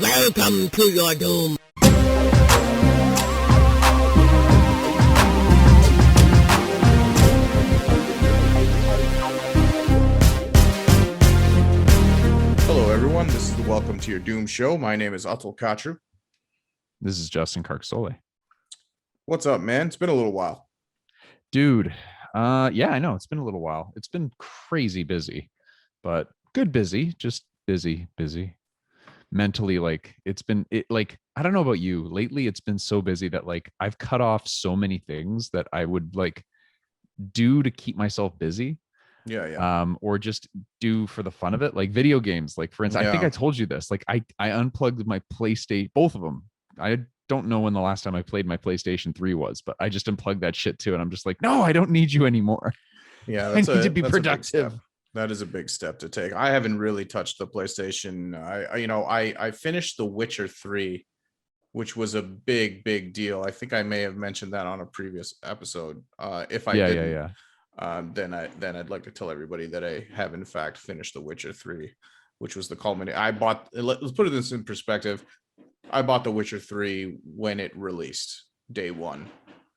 Welcome to your doom. Hello, everyone. This is the Welcome to Your Doom show. My name is Atul. This is Justin Karksole. What's up, man? It's been a little while. Dude, yeah, I know. It's been a little while. It's been crazy busy, but good busy, just busy. Mentally, like I don't know about you. Lately, it's been so busy that like I've cut off so many things that I would like do to keep myself busy. Yeah. Or just do for the fun of it, like video games. Like for instance, I think I told you this. Like I unplugged my PlayStation, both of them. I don't know when the last time I played my PlayStation 3 was, but I just unplugged that shit too. And I'm just like, no, I don't need you anymore. Yeah, I need to be productive. That is a big step to take. I haven't really touched the PlayStation. I finished The Witcher 3, which was a big deal. I think I may have mentioned that on a previous episode. If I didn't, then I'd like to tell everybody that I have in fact finished The Witcher 3, which was the culmination. Let's put this in perspective. I bought The Witcher 3 when it released day one,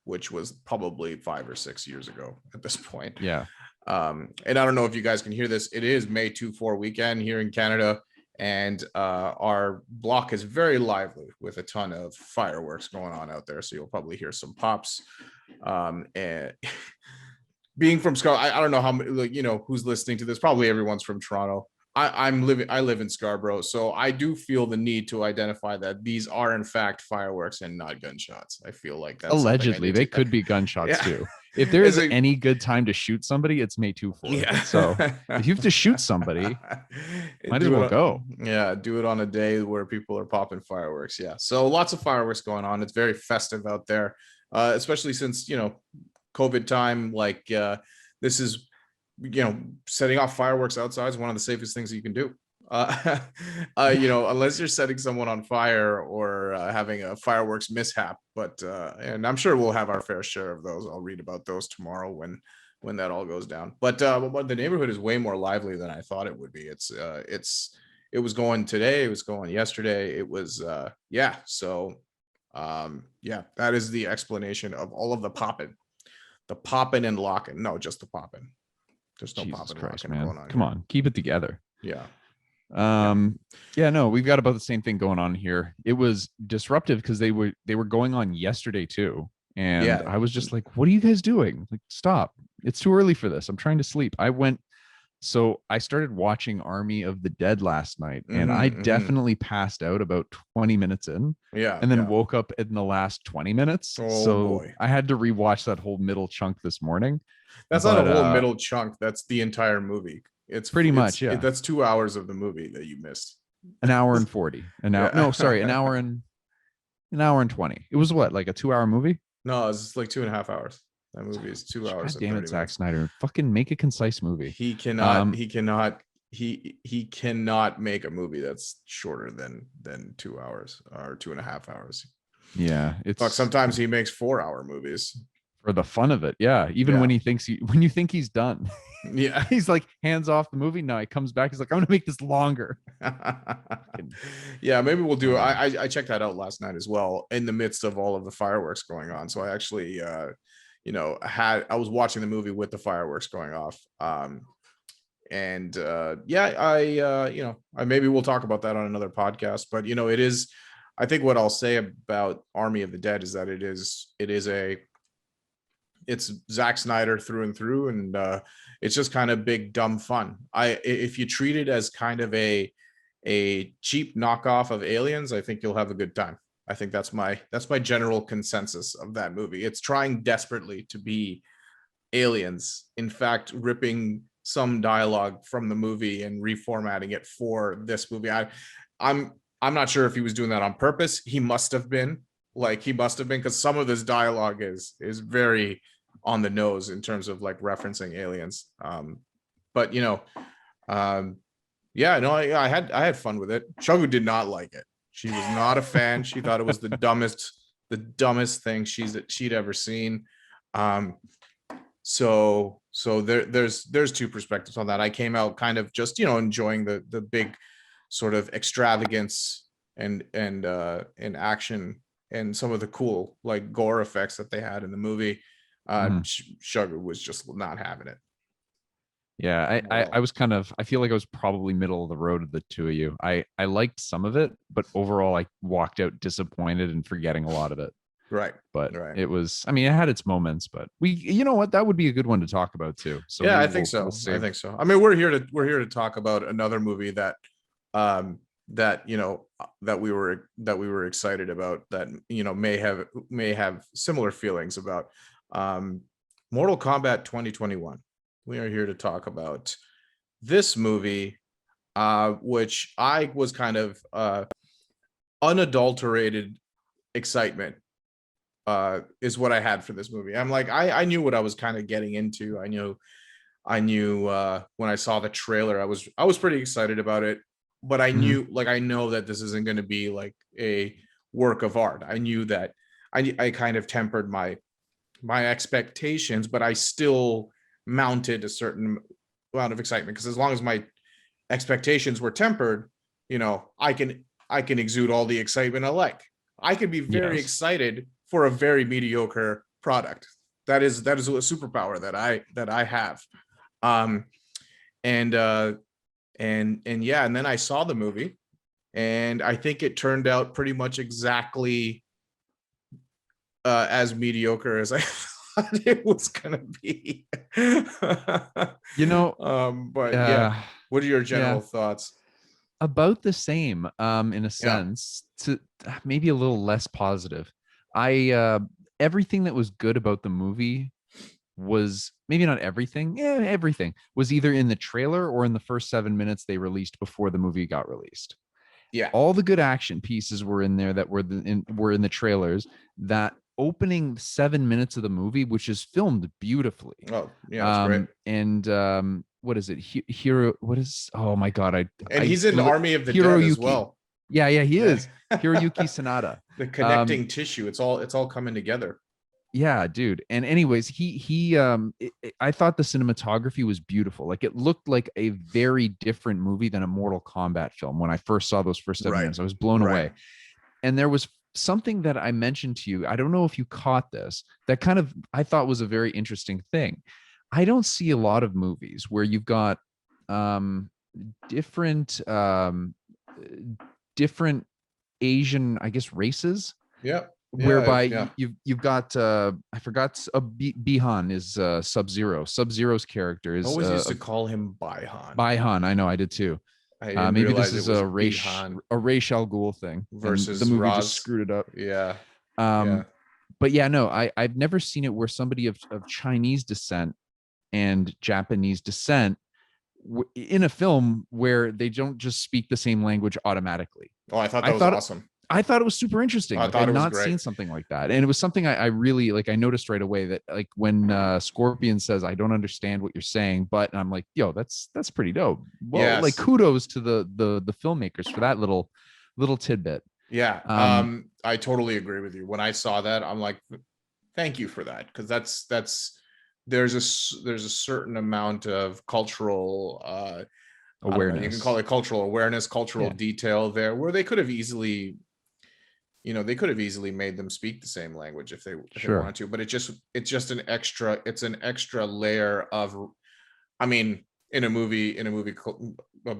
which was probably 5 or 6 years ago at this point. Yeah. And I don't know if you guys can hear this. It is May 2/4 weekend here in Canada, and our block is very lively with a ton of fireworks going on out there. So you'll probably hear some pops. And being from Scarborough, I don't know how who's listening to this. Probably everyone's from Toronto. I live in Scarborough, so I do feel the need to identify that these are in fact fireworks and not gunshots. I feel like that's allegedly they could be gunshots too. If there is any good time to shoot somebody, it's May 2/4. Yeah. So if you have to shoot somebody, might as well go. Yeah, do it on a day where people are popping fireworks. Yeah, so lots of fireworks going on. It's very festive out there, especially since COVID time. Like this is. Setting off fireworks outside is one of the safest things you can do. Unless you're setting someone on fire or having a fireworks mishap. But and I'm sure we'll have our fair share of those. I'll read about those tomorrow when that all goes down. But the neighborhood is way more lively than I thought it would be. It was going today. It was going yesterday. It was yeah. So yeah, that is the explanation of all of the popping and locking. No, just the popping. There's no Jesus popping Christ, man. Going on. Come on, keep it together. Yeah. No, we've got about the same thing going on here. It was disruptive because they were going on yesterday too. And I was just like, what are you guys doing? Like, stop. It's too early for this. I'm trying to sleep. So I started watching Army of the Dead last night, and I definitely passed out about 20 minutes in. Yeah. And then woke up in the last 20 minutes. Boy. I had to rewatch that whole middle chunk this morning. That's not a whole middle chunk. That's the entire movie. It's pretty much, yeah. That's 2 hours of the movie that you missed. An hour and 40. An hour. No, sorry, an hour and 20. It was what, like a 2-hour movie? No, it's like 2.5 hours. That movie is 2 hours. God damn it, Zack Snyder! Fucking make a concise movie. He cannot. He cannot make a movie that's shorter than 2 hours or 2.5 hours. Yeah, it's sometimes he makes 4-hour movies for the fun of it. Yeah, even when you think he's done. Yeah, he's like hands off the movie. No, he comes back. He's like, I'm gonna make this longer. Yeah, maybe we'll do it. I checked that out last night as well in the midst of all of the fireworks going on. So I actually I was watching the movie with the fireworks going off. Maybe we'll talk about that on another podcast. But it is. I think what I'll say about Army of the Dead is that it's Zack Snyder through and through, and it's just kind of big dumb fun. If you treat it as kind of a cheap knockoff of Aliens, I think you'll have a good time. I think that's my general consensus of that movie. It's trying desperately to be Aliens, in fact ripping some dialogue from the movie and reformatting it for this movie. I'm not sure if he was doing that on purpose. He must have been, because some of this dialogue is very on the nose in terms of like referencing Aliens. I had fun with it. Chuggu did not like it. She was not a fan. She thought it was the dumbest thing she'd ever seen. So there's two perspectives on that. I came out kind of just enjoying the big sort of extravagance and action and some of the cool like gore effects that they had in the movie. Sugar was just not having it. Yeah, Not at I all. was kind of, I feel like I was probably middle of the road of the two of you. I liked some of it, but overall I walked out disappointed and forgetting a lot of it. Right. But Right. it was, I mean, it had its moments, but you know what, that would be a good one to talk about too. So Yeah, I maybe think we'll so. I save. think so. I mean, we're here to talk about another movie that that that we were excited about, that may have similar feelings about. um Mortal Kombat 2021. We are here to talk about this movie, which I was kind of unadulterated excitement is what I had for this movie. I'm like, I knew what I was kind of getting into. I knew when I saw the trailer, I was pretty excited about it, but I Mhm. knew, like, I know that this isn't going to be like a work of art. I knew that. I kind of tempered my expectations, but I still mounted a certain amount of excitement, because as long as my expectations were tempered, I can exude all the excitement I like. I can be very Yes. excited for a very mediocre product. That is a superpower that I have. Um and yeah, and then I saw the movie, and I think it turned out pretty much exactly as mediocre as I thought it was gonna be. You know, But yeah, uh, what are your yeah, general thoughts? about the same, in a Yeah. sense, to maybe a little less positive. I Everything that was good about the movie was, maybe not everything, yeah, everything was either in the trailer or in the first 7 minutes they released before the movie got released. Yeah. All the good action pieces were in there that were in the trailers. That opening 7 minutes of the movie, which is filmed beautifully. Oh, yeah, it's great. And what is it? Hero, what is, oh my god, And he's in Army of the Dead as Hiroyuki. well. Yeah, he Yeah. is. Hiroyuki Sanada. The Um, connecting tissue. It's all coming together. yeah, dude. And anyways, I thought the cinematography was beautiful. Like, it looked like a very different movie than a Mortal Kombat film. When I first saw those first 7 minutes, Right. I was blown Right. away. And there was something that I mentioned to you. I don't know if you caught this, that kind of, I thought was a very interesting thing. I don't see a lot of movies where you've got um different different Asian, I guess, races, Yeah. Yeah. whereby Yeah. you've got I forgot, Bihan is Sub-Zero. Sub-Zero's character I is always used to call him Baihan. Baihan. I know, I did too. I didn't Maybe this realize it is was a Bihan Ra's al Ghul thing, and the versus movie just Raz. screwed it up. Yeah. Yeah. Um, but yeah, no, I've never seen it where somebody of Chinese descent and Japanese descent in a film where they don't just speak the same language automatically. Oh, I thought I that was thought awesome. I thought it was super interesting. I Like, thought I'd it was not great. seen something like that, and it was something I really like. I noticed right away that, like, when Scorpion says, "I don't understand what you're saying," but, and I'm like, "Yo, that's pretty dope." Well, like, Yes. kudos to the filmmakers for that little tidbit. Yeah. Um, I totally agree with you. When I saw that, I'm like, thank you for that, because that's there's a certain amount of cultural I don't know, you can call Awareness. it cultural awareness, cultural Yeah, detail there, where they could have easily made them speak the same language if they sure. wanted to, but it's an extra layer of, I mean, uh,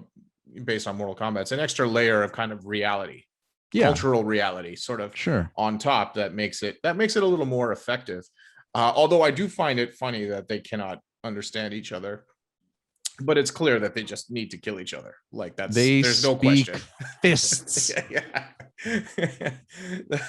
based on Mortal Kombat, it's an extra layer of kind of reality, Yeah, cultural reality, sort of sure. on top, that makes it a little more effective. Although I do find it funny that they cannot understand each other, but it's clear that they just need to kill each other. Like, They there's no speak question. fists. Yeah.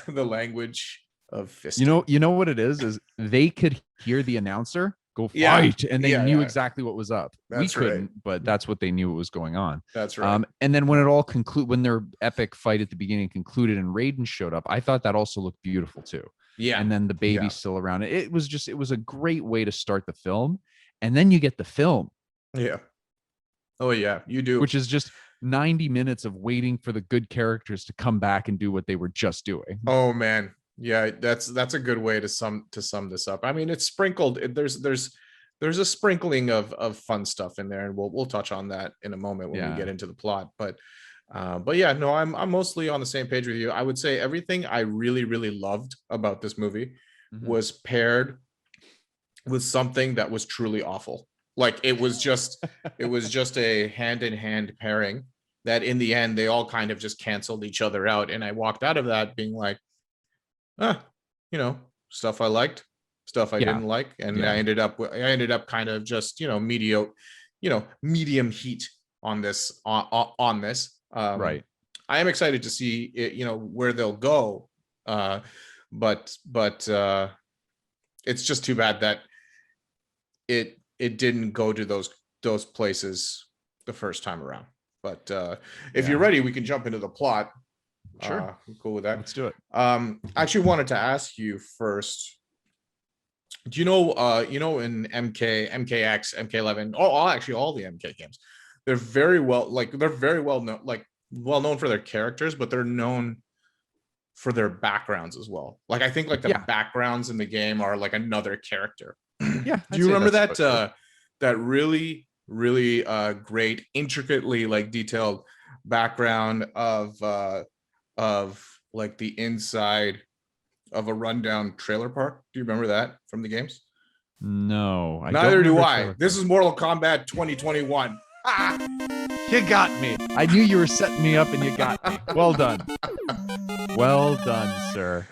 The language of You fisting. know, what it is they could hear the announcer go Yeah. fight, and they Yeah. knew Yeah. exactly what was up. We That's right. couldn't, but that's what they knew what was going on. That's right. And then when it all when their epic fight at the beginning concluded and Raiden showed up, I thought that also looked beautiful too. Yeah. And then the baby Yeah. still around it. It was a great way to start the film. And then you get the film, Yeah. Oh yeah, you do. which is just 90 minutes of waiting for the good characters to come back and do what they were just doing. Oh man. Yeah, that's a good way to sum this up. I mean, it's sprinkled. There's a sprinkling of fun stuff in there, and we'll touch on that in a moment when we Yeah. get into the plot. But But yeah, no, I'm mostly on the same page with you. I would say everything I really, really loved about this movie was paired with something that was truly awful. Like it was just a hand-in-hand pairing that in the end they all kind of just canceled each other out. And I walked out of that being like, you know, stuff I liked, stuff I didn't like, and I ended up kind of just, medium heat on this on this. Right. I am excited to see it, where they'll go. But it's just too bad that it didn't go to those places the first time around. But if you're ready, we can jump into the plot. Sure. Cool with that. Let's do it. I actually wanted to ask you first. Do you know in MKX, MK11, actually all the MK games, they're very well known, well known for their characters, but they're known for their backgrounds as well. Like I think the backgrounds in the game are like another character. Yeah. Do you remember that that really, really great, intricately detailed background of like the inside of a rundown trailer park? Do you remember that from the games? No, Neither do I. This is Mortal Kombat 2021. You got me. I knew you were setting me up and you got me. Well done. Well done, sir.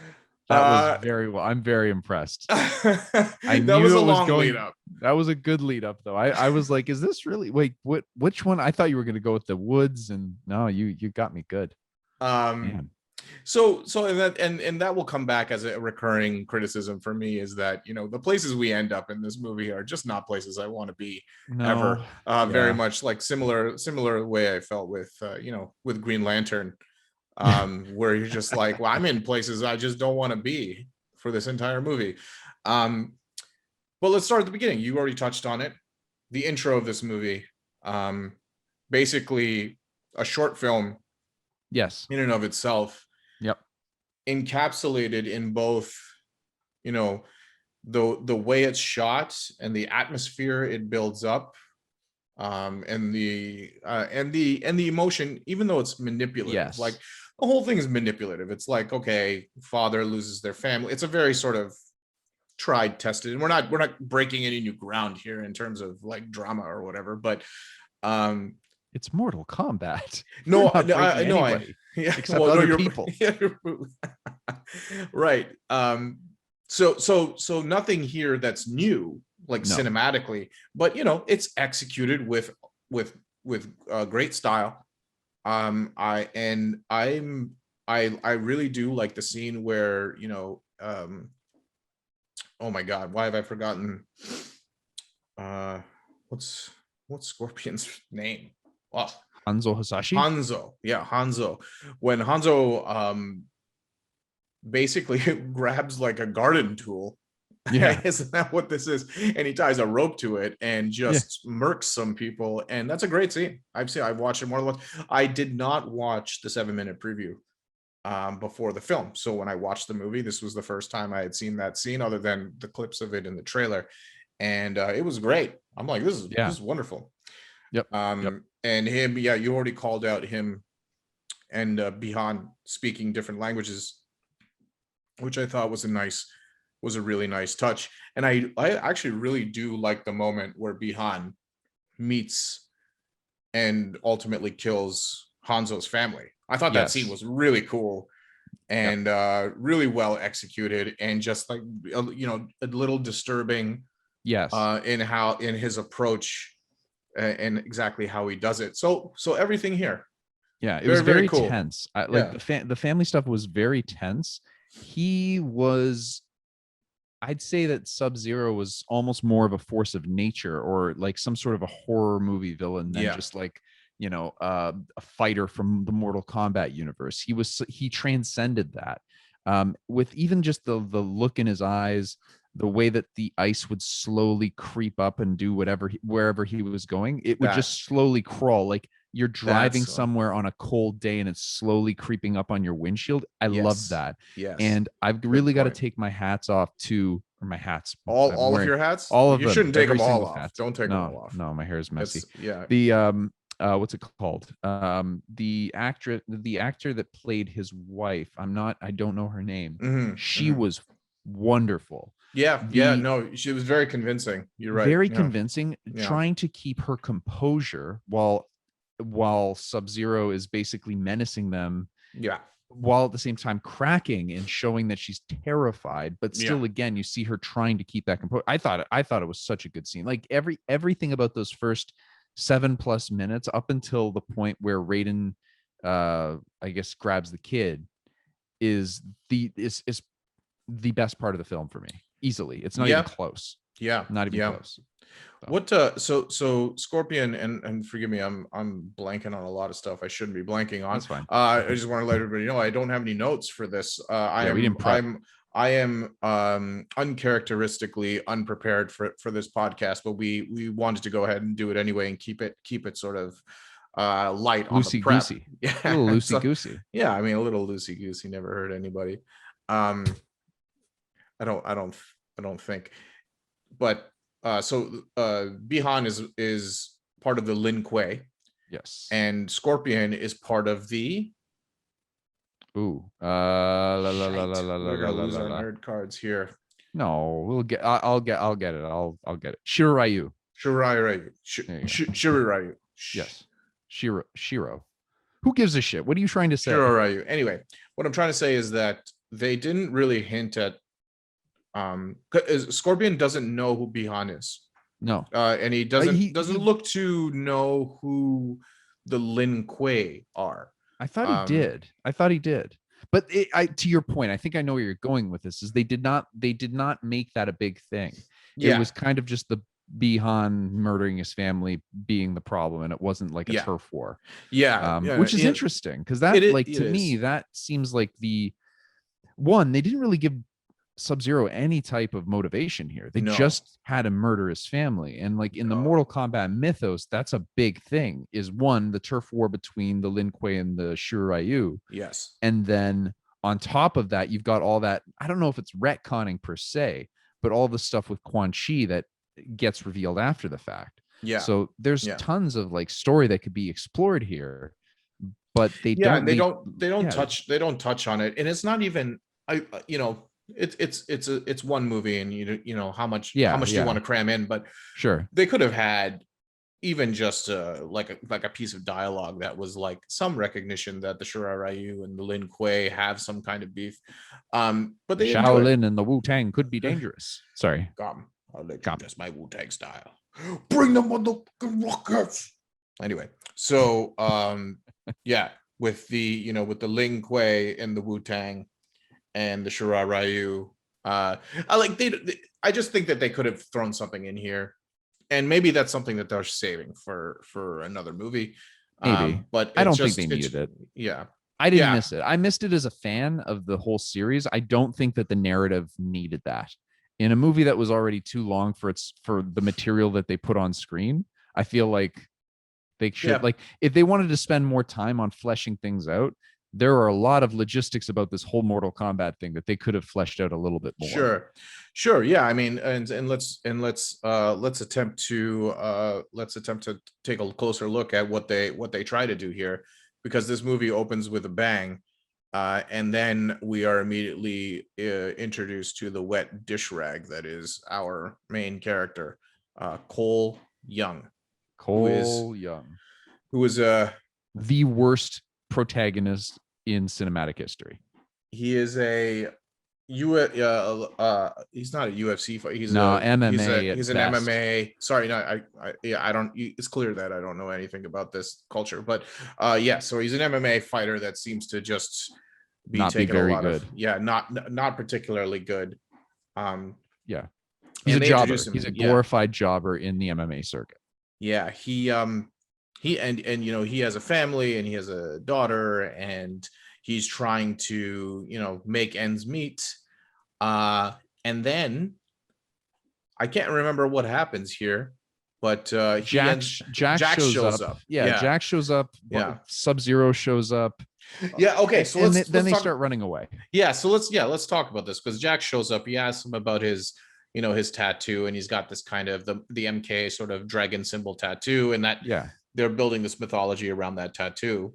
That was very well. I'm very impressed. I knew that was a long going, lead up. That was a good lead up, though. I was like, is this really? Wait, which one? I thought you were going to go with the woods, and no, you got me good. Man. So and that will come back as a recurring criticism for me, is that the places we end up in this movie are just not places I want to be ever. Very much like similar way I felt with with Green Lantern, where you're just like, well, I'm in places I just don't want to be for this entire movie. But let's start at the beginning. You already touched on it. The intro of this movie, basically a short film. Yes. In and of itself. Yep. Encapsulated in both, the way it's shot and the atmosphere it builds up, and the emotion, even though it's manipulative. Yes. Like the whole thing is manipulative. It's like, okay, father loses their family. It's a very sort of tried, tested, and we're not breaking any new ground here in terms of like drama or whatever, but it's Mortal Kombat. No, except other people. Right. So nothing here that's new, cinematically, but it's executed with great style. I really do like the scene where oh my God, why have I forgotten? What's Scorpion's name? Oh, Hanzo Hasashi. Hanzo. When Hanzo basically grabs like a garden tool. Yeah, isn't that what this is? And he ties a rope to it and just murks some people. And that's a great scene. I've watched it more than once. I did not watch the 7-minute preview before the film. So when I watched the movie, this was the first time I had seen that scene, other than the clips of it in the trailer. And it was great. I'm like, this is wonderful. Yep. And him, you already called out him and Bihan speaking different languages, which I thought was a really nice touch. And I actually really do like the moment where Bihan meets and ultimately kills Hanzo's family. I thought that scene was really cool and really well executed, and just like a little disturbing. Yes. In his approach. And exactly how he does it. So everything here. Yeah, it was very cool. tense. The family stuff was very tense. He was, I'd say that Sub-Zero was almost more of a force of nature, or like some sort of a horror movie villain than just like, a fighter from the Mortal Kombat universe. He transcended that. With even just the look in his eyes, the way that the ice would slowly creep up and do wherever he was going, it would just slowly crawl. Like you're driving somewhere on a cold day and it's slowly creeping up on your windshield. I love that. Yes. And I've really got to take my hats off to, or my hats. All of your hats? All of them. You shouldn't take them all off. Hat. Don't take them all off. No, my hair is messy. The what's it called? The actor that played his wife. I don't know her name. She was wonderful. Yeah, no, she was very convincing. You're right. Very Yeah. convincing, Yeah. trying to keep her composure while Sub-Zero is basically menacing them, Yeah. while at the same time cracking and showing that she's terrified, but still, Yeah. again, you see her trying to keep that composure. I thought it was such a good scene. Like everything about those first 7+ minutes up until the point where Raiden, I guess, grabs the kid is the best part of the film for me. Easily. It's not even close. Yeah. Not even close. So. What so Scorpion, and forgive me, I'm blanking on a lot of stuff I shouldn't be blanking on. That's fine. I just want to let everybody know I don't have any notes for this. I am uncharacteristically unprepared for this podcast, but we wanted to go ahead and do it anyway and keep it sort of light on the prep. Loosey-goosey. Yeah, a little loosey-goosey. Yeah, I mean, a little loosey-goosey never hurt anybody. I don't think, but so Bihan is part of the Lin Kuei. Yes. And Scorpion is part of the Ooh. We're gonna lose our nerd cards here. No, we'll get I'll get it. I'll get it. Shiroryu. Shiroryu. Yes. Shiro. Who gives a shit? What are you trying to say? Shiroryu. Anyway, what I'm trying to say is that they didn't really hint at Scorpion doesn't know who Bihan is. No. And he doesn't look to know who the Lin Kuei are. I thought he did. But to your point, I think I know where you're going with this. Is they did not make that a big thing. Yeah. It was kind of just the Bihan murdering his family being the problem, and it wasn't like a turf war. Which is interesting, because that to me that seems like the one. They didn't really give Sub-Zero any type of motivation here. They just had him murder his family. And like in the Mortal Kombat mythos, that's a big thing, is one, the turf war between the Lin Kuei and the Shiroryu. Yes. And then on top of that, you've got all that, I don't know if it's retconning per se, but all the stuff with Quan Chi that gets revealed after the fact. Yeah. So there's tons of like story that could be explored here, but they don't touch on it. And it's not even, it's one movie, and you know how much do you want to cram in, but sure, they could have had even just like a piece of dialogue that was like some recognition that the Shiroryu and the Lin Kuei have some kind of beef. But they Shaolin and the Wu-Tang could be dangerous. Sorry. I'll let you test my Wu-Tang style. Bring them on the rockets. Anyway, so with the Lin Kuei and the Wu-Tang and the Shiroryu, I just think that they could have thrown something in here, and maybe that's something that they're saving for another movie. Maybe, but I don't think they needed it. Yeah, I didn't miss it. I missed it as a fan of the whole series. I don't think that the narrative needed that in a movie that was already too long for the material that they put on screen. I feel like they should like, if they wanted to spend more time on fleshing things out, there are a lot of logistics about this whole Mortal Kombat thing that they could have fleshed out a little bit more. Sure. Yeah. I mean, and let's attempt to take a closer look at what they try to do here, because this movie opens with a bang, and then we are immediately introduced to the wet dish rag that is our main character, Cole Young. Who is the worst protagonist in cinematic history. He is he's not a UFC fighter. He's MMA. He's an MMA. Sorry, no, I don't. It's clear that I don't know anything about this culture, but so he's an MMA fighter that seems to just be not taking very a lot good. Not particularly good. He's a jobber. He's a glorified jobber in the MMA circuit. Yeah, he has a family, and he has a daughter, and he's trying to make ends meet, and then I can't remember what happens here, but Jack shows up. Jack shows up. Sub-Zero shows up. Okay, so then they start running away. So let's talk about this, because Jack shows up. He asks him about his his tattoo, and he's got this kind of the MK sort of dragon symbol tattoo, and they're building this mythology around that tattoo.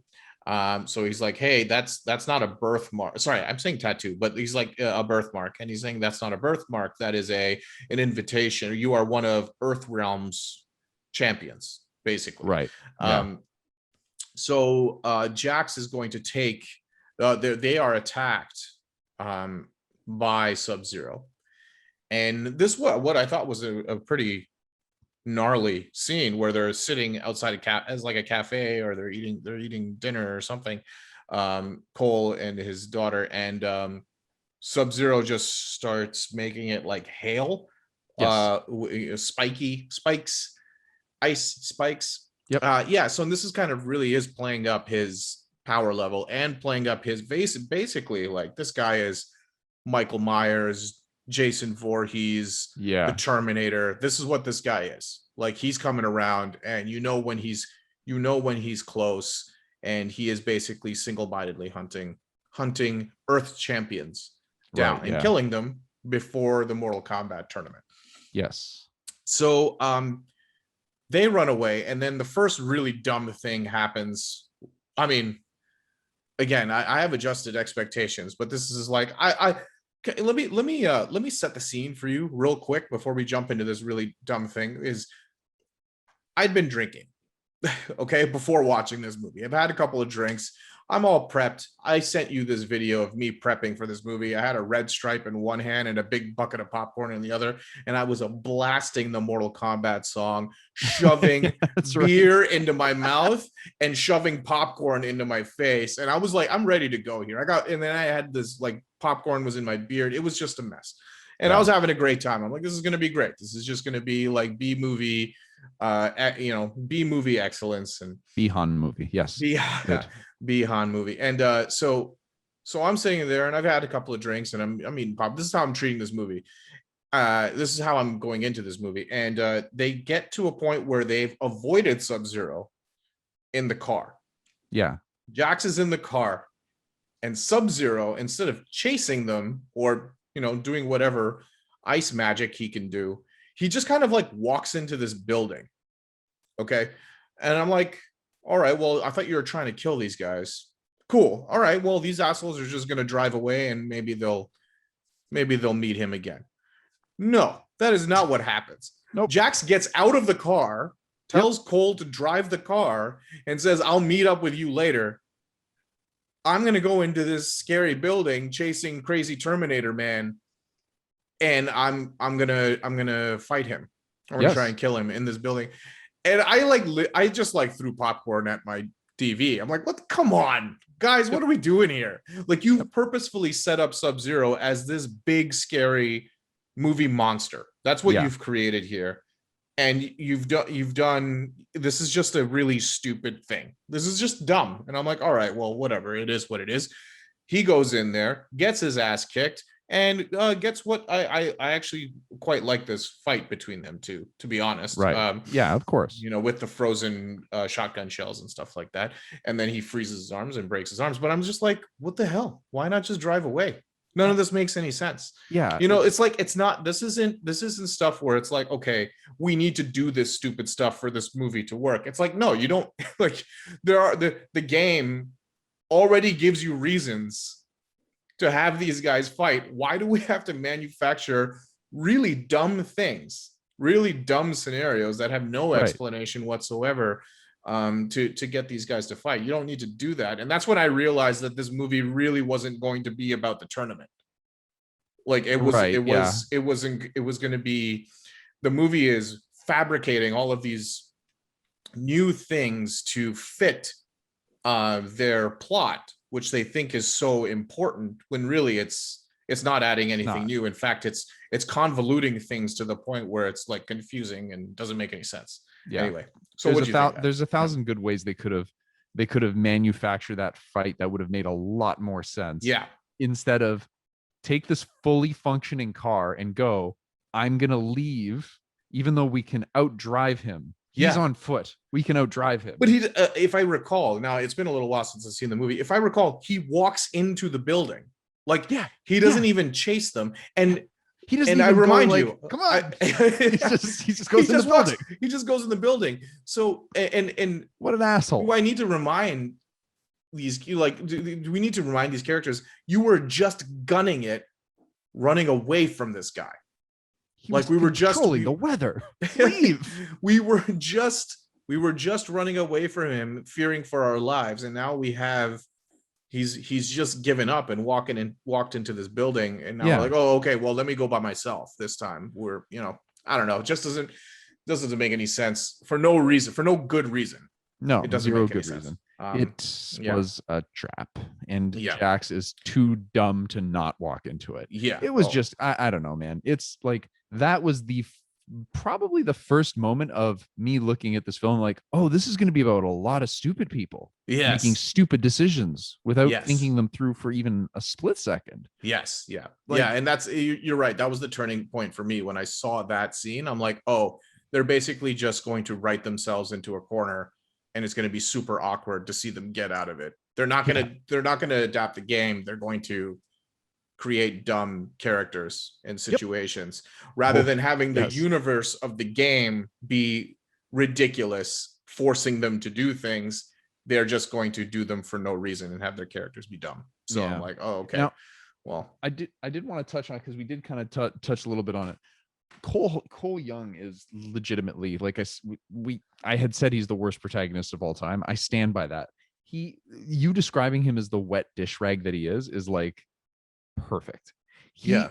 So he's like, hey, that's not a birthmark. Sorry, I'm saying tattoo, but he's like a birthmark, and he's saying that's not a birthmark. That is an invitation. You are one of Earth Realm's champions, basically. Right. Yeah. So Jax is going to take. They are attacked by Sub-Zero, and this what I thought was a pretty gnarly scene where they're sitting outside as like a cafe, or they're eating dinner or something. Cole and his daughter, and Sub-Zero just starts making it like hail. Yes. Spikes, ice spikes. Yep. Yeah. So this is kind of really is playing up his power level and playing up his basically like this guy is Michael Myers, Jason Voorhees, the Terminator. This is what this guy is. Like, he's coming around, and when he's close, and he is basically single-mindedly hunting Earth champions down and killing them before the Mortal Kombat tournament. Yes. So they run away, and then the first really dumb thing happens. I mean, again, I have adjusted expectations, but this is like let me set the scene for you real quick before we jump into this really dumb thing. Is I'd been drinking, okay, before watching this movie. I've had a couple of drinks. I'm all prepped. I sent you this video of me prepping for this movie. I had a red stripe in one hand and a big bucket of popcorn in the other, and I was blasting the Mortal Kombat song, shoving beer into my mouth and shoving popcorn into my face. And I was like, I'm ready to go here. And then I had this, like, popcorn was in my beard. It was just a mess. And I was having a great time. I'm like, this is going to be great. This is just going to be like B-movie, B-movie excellence. And B-Han movie. Yes. B-Han movie. And so I'm sitting there, and I've had a couple of drinks, and I'm eating pop. This is how I'm treating this movie. This is how I'm going into this movie. And they get to a point where they've avoided Sub-Zero in the car. Yeah. Jax is in the car, and Sub-Zero, instead of chasing them or, doing whatever ice magic he can do, he just kind of like walks into this building. Okay. And I'm like, all right, well, I thought you were trying to kill these guys. Cool. All right. Well, these assholes are just going to drive away, and maybe they'll meet him again. No, that is not what happens. Nope. Jax gets out of the car, tells Cole to drive the car, and says, I'll meet up with you later. I'm going to go into this scary building chasing crazy Terminator man, and I'm going to fight him. I'm going to try and kill him in this building. And I just threw popcorn at my TV. I'm like, what? Come on, guys, what are we doing here? Like, you purposefully set up Sub-Zero as this big, scary movie monster. That's what you've created here. And you've done, this is just a really stupid thing. This is just dumb. And I'm like, all right, well, whatever. It is what it is. He goes in there, gets his ass kicked, and gets what I actually quite like this fight between them two, to be honest. Right. Yeah, of course. With the frozen shotgun shells and stuff like that. And then he freezes his arms and breaks his arms. But I'm just like, what the hell? Why not just drive away? None of this makes any sense. Yeah. It's like, this isn't stuff where it's like, okay, we need to do this stupid stuff for this movie to work. It's like, no, you don't. Like, the game already gives you reasons to have these guys fight. Why do we have to manufacture really dumb things, really dumb scenarios that have no explanation whatsoever to get these guys to fight? You don't need to do that. And that's when I realized that this movie really wasn't going to be about the tournament. Like, it was going to be, the movie is fabricating all of these new things to fit their plot, which they think is so important, when really it's not adding anything new. In fact, it's convoluting things to the point where it's like confusing and doesn't make any sense. Anyway, so there's a thousand good ways they could have manufactured that fight that would have made a lot more sense. Yeah. Instead of take this fully functioning car and go, I'm gonna leave, even though we can outdrive him. He's on foot. We can outdrive him. But if I recall, now it's been a little while since I've seen the movie. If I recall, he walks into the building. Like, he doesn't even chase them. And He doesn't And I even go, remind like, you, come on. I, he just goes in the building. he just goes in the building. So and What an asshole. do I need to remind these, like, do we need to remind these characters, you were just gunning it, running away from this guy. He Like was we were just controlling the weather. Leave. we were just running away from him, fearing for our lives, and now we have he's just given up and walked into this building, and now we're like, oh, okay, well, let me go by myself this time. We're, I don't know, it just doesn't make any sense for no reason, for no good reason. No, it doesn't zero make any good sense. reason. It was a trap, and Yeah. Jax is too dumb to not walk into it. Yeah, It was just, I don't know, man. It's like, that was probably the first moment of me looking at this film like, oh, this is going to be about a lot of stupid people making stupid decisions without thinking them through for even a split second. Yes. Yeah. Like, yeah. And you're right. That was the turning point for me when I saw that scene. I'm like, oh, they're basically just going to write themselves into a corner, and it's going to be super awkward to see them get out of it. They're not going to adapt the game. They're going to create dumb characters and situations rather than having the universe of the game be ridiculous, forcing them to do things. They're just going to do them for no reason and have their characters be dumb. So I'm like, oh, okay. Now, well, I did want to touch on it because we did kind of touch a little bit on it. Cole Young is legitimately, like I had said, he's the worst protagonist of all time. I stand by that. You describing him as the wet dish rag that he is like perfect. I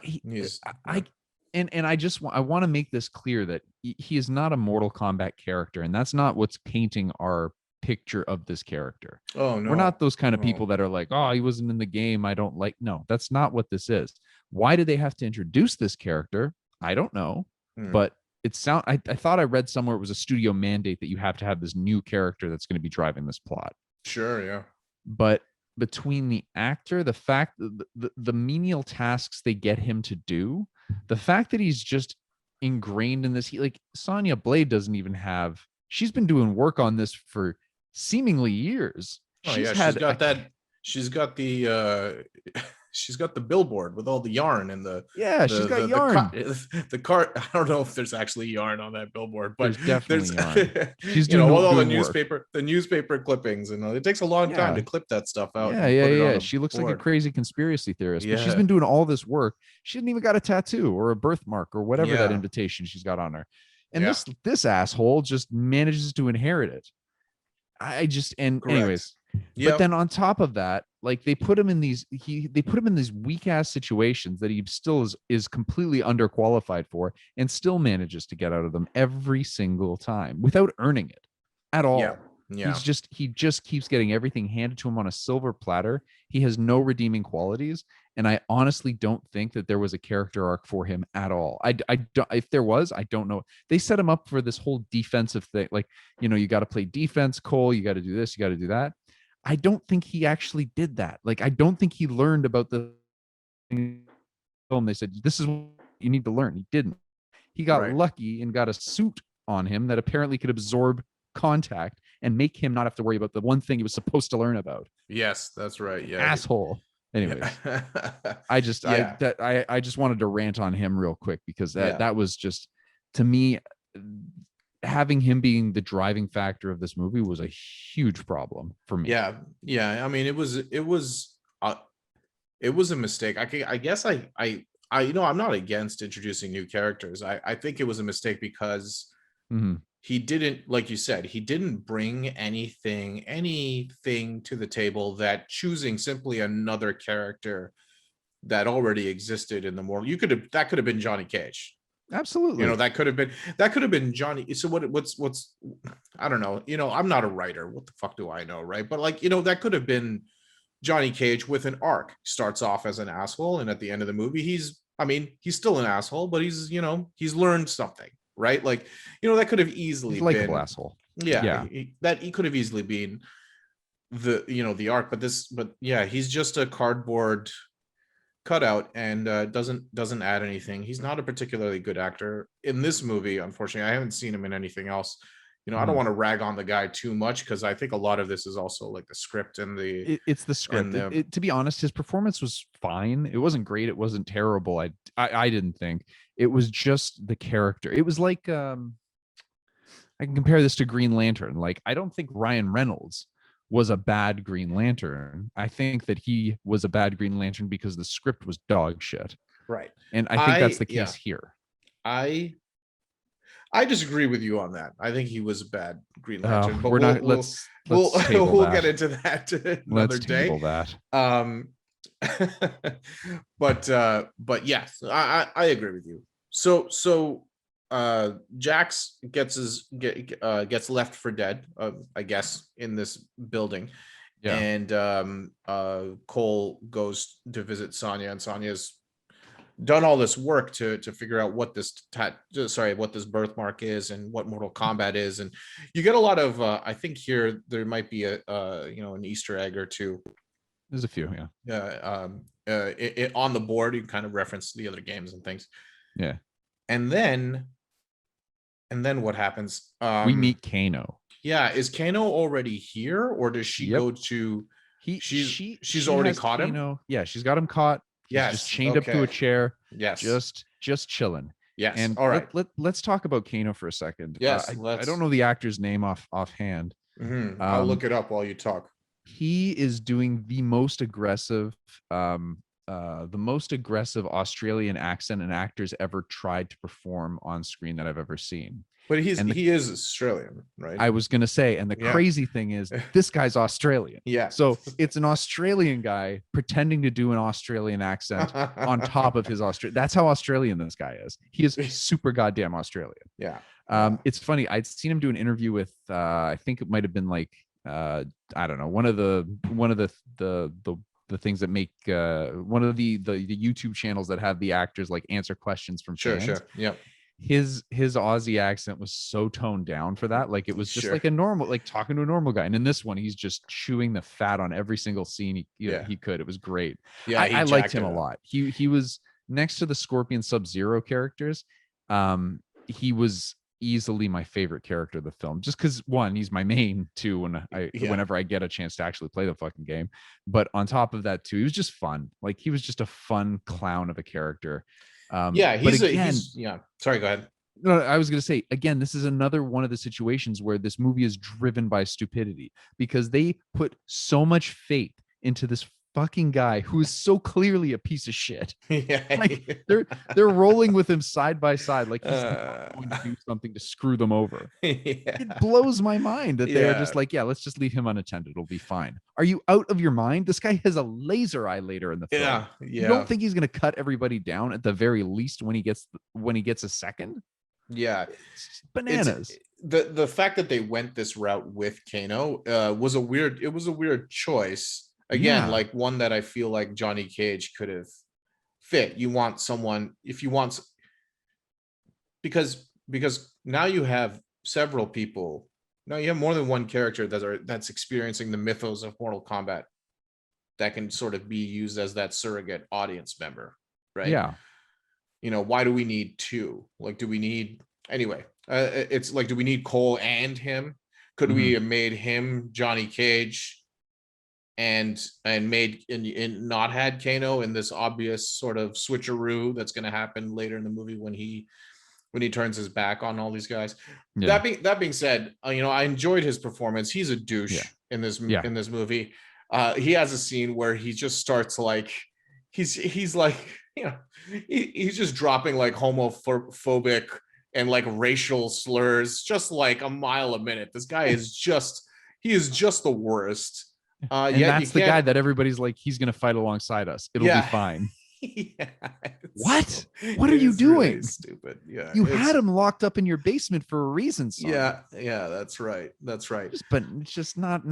want to make this clear that he is not a Mortal Kombat character, and that's not what's painting our picture of this character. Oh no, we're not those kind of people that are like, oh, he wasn't in the game, I don't like. No, that's not what this is. Why did they have to introduce this character? I don't know, but I thought I read somewhere it was a studio mandate that you have to have this new character that's going to be driving this plot. Sure, yeah. But between the actor, the fact the menial tasks they get him to do, the fact that he's just ingrained in this, like Sonya Blade doesn't even have. She's been doing work on this for seemingly years. She's got the billboard with all the yarn and she's got yarn. The cart. I don't know if there's actually yarn on that billboard, but there's definitely yarn. She's doing all the newspaper clippings, and it takes a long time to clip that stuff out. Yeah. She looks like a crazy conspiracy theorist, but she's been doing all this work. She didn't even got a tattoo or a birthmark or whatever that invitation she's got on her. And this asshole just manages to inherit it. Anyways. But then on top of that, like they put him in these weak ass situations that he still is completely underqualified for, and still manages to get out of them every single time without earning it at all. Yeah. He just keeps getting everything handed to him on a silver platter. He has no redeeming qualities, and I honestly don't think that there was a character arc for him at all. I don't, if there was, I don't know. They set him up for this whole defensive thing, like, you got to play defense, Cole. You got to do this, you got to do that. I don't think he actually did that. Like, I don't think he learned about the film. They said, this is what you need to learn. He didn't. He got lucky and got a suit on him that apparently could absorb contact and make him not have to worry about the one thing he was supposed to learn about. Yes, that's right. Yeah. Asshole. Anyways, I just wanted to rant on him real quick because that was just, to me, having him being the driving factor of this movie was a huge problem for me. Yeah. I mean, it was a mistake. I guess I'm not against introducing new characters. I think it was a mistake because he didn't, like you said, he didn't bring anything to the table that choosing simply another character that already existed in the Mortal. That could have been Johnny Cage. Absolutely. That could have been Johnny. So what's I don't know. I'm not a writer. What the fuck do I know, right? But that could have been Johnny Cage with an arc. Starts off as an asshole, and at the end of the movie, he's still an asshole, but he's learned something, right? That could have easily been asshole. Yeah. He could have easily been the arc, but he's just a cardboard cutout and doesn't add anything. He's not a particularly good actor in this movie, unfortunately. I haven't seen him in anything else. I don't want to rag on the guy too much because I think a lot of this is also like the script and it's the script. To be honest, his performance was fine. It wasn't great. It wasn't terrible. I didn't think. It was just the character. It was like I can compare this to Green Lantern. Like, I don't think Ryan Reynolds was a bad Green Lantern. I think that he was a bad Green Lantern because the script was dog shit. Right. And I think that's the case here. I disagree with you on that. I think he was a bad Green Lantern, but let's we'll get into that another day. That. But yes, I agree with you. So Jax gets left for dead, I guess, in this building. Yeah. And Cole goes to visit Sonya, and Sonya's done all this work to figure out what this birthmark is and what Mortal Kombat is, and you get a lot of I think here there might be an Easter egg or two. There's a few, on the board. You kind of reference the other games and things. Yeah. And then what happens? We meet Kano. Yeah, is Kano already here, or does she go to? She's already caught him. Yeah, she's got him caught. Yes, just chained up to a chair. Yes, just chilling. Yes, and all right. Let's talk about Kano for a second. Yes, I don't know the actor's name offhand. Mm-hmm. I'll look it up while you talk. He is doing the most aggressive Australian accent an actor's ever tried to perform on screen that I've ever seen. But he is Australian, right? I was going to say, and the crazy thing is this guy's Australian. Yeah. So it's an Australian guy pretending to do an Australian accent on top of his Australian. That's how Australian this guy is. He is super goddamn Australian. Yeah. It's funny. I'd seen him do an interview with, I think it might've been like, I don't know, one of the things that make one of the YouTube channels that have the actors like answer questions from fans. Sure. Yeah. His Aussie accent was so toned down for that. Like it was just like a normal, like talking to a normal guy. And in this one, he's just chewing the fat on every single scene he could. It was great. Yeah. I liked him a lot. He was next to the Scorpion Sub-Zero characters. He was easily my favorite character of the film, just because one, he's my main too whenever I get a chance to actually play the fucking game. But on top of that too, he was just fun. Like he was just a fun clown of a character. Sorry, go ahead. No, I was going to say, again, this is another one of the situations where this movie is driven by stupidity because they put so much faith into this fucking guy who is so clearly a piece of shit. Yeah. Like they're rolling with him side by side like he's going to do something to screw them over. Yeah. It blows my mind that they're just like, let's just leave him unattended, it'll be fine. Are you out of your mind? This guy has a laser eye later in the film. Yeah. You don't think he's going to cut everybody down at the very least when he gets a second? Yeah. It's bananas. The fact that they went this route with Kano was a weird choice. Again, like one that I feel like Johnny Cage could have fit. You want someone, because now you have several people. Now you have more than one character that's experiencing the mythos of Mortal Kombat that can sort of be used as that surrogate audience member, right? Yeah. Why do we need two? Like, do we need anyway? It's like, do we need Cole and him? Could we have made him Johnny Cage? And made and not had Kano in this obvious sort of switcheroo that's going to happen later in the movie when he turns his back on all these guys. Yeah. That being said, I enjoyed his performance. He's a douche in this movie. He has a scene where he just starts like he's like he's just dropping like homophobic and like racial slurs just like a mile a minute. This guy is just the worst. And that's the guy that everybody's like, he's gonna fight alongside us. It'll be fine. What are you doing? Really stupid. Yeah, you had him locked up in your basement for a reason. Son. Yeah, that's right. But it's just not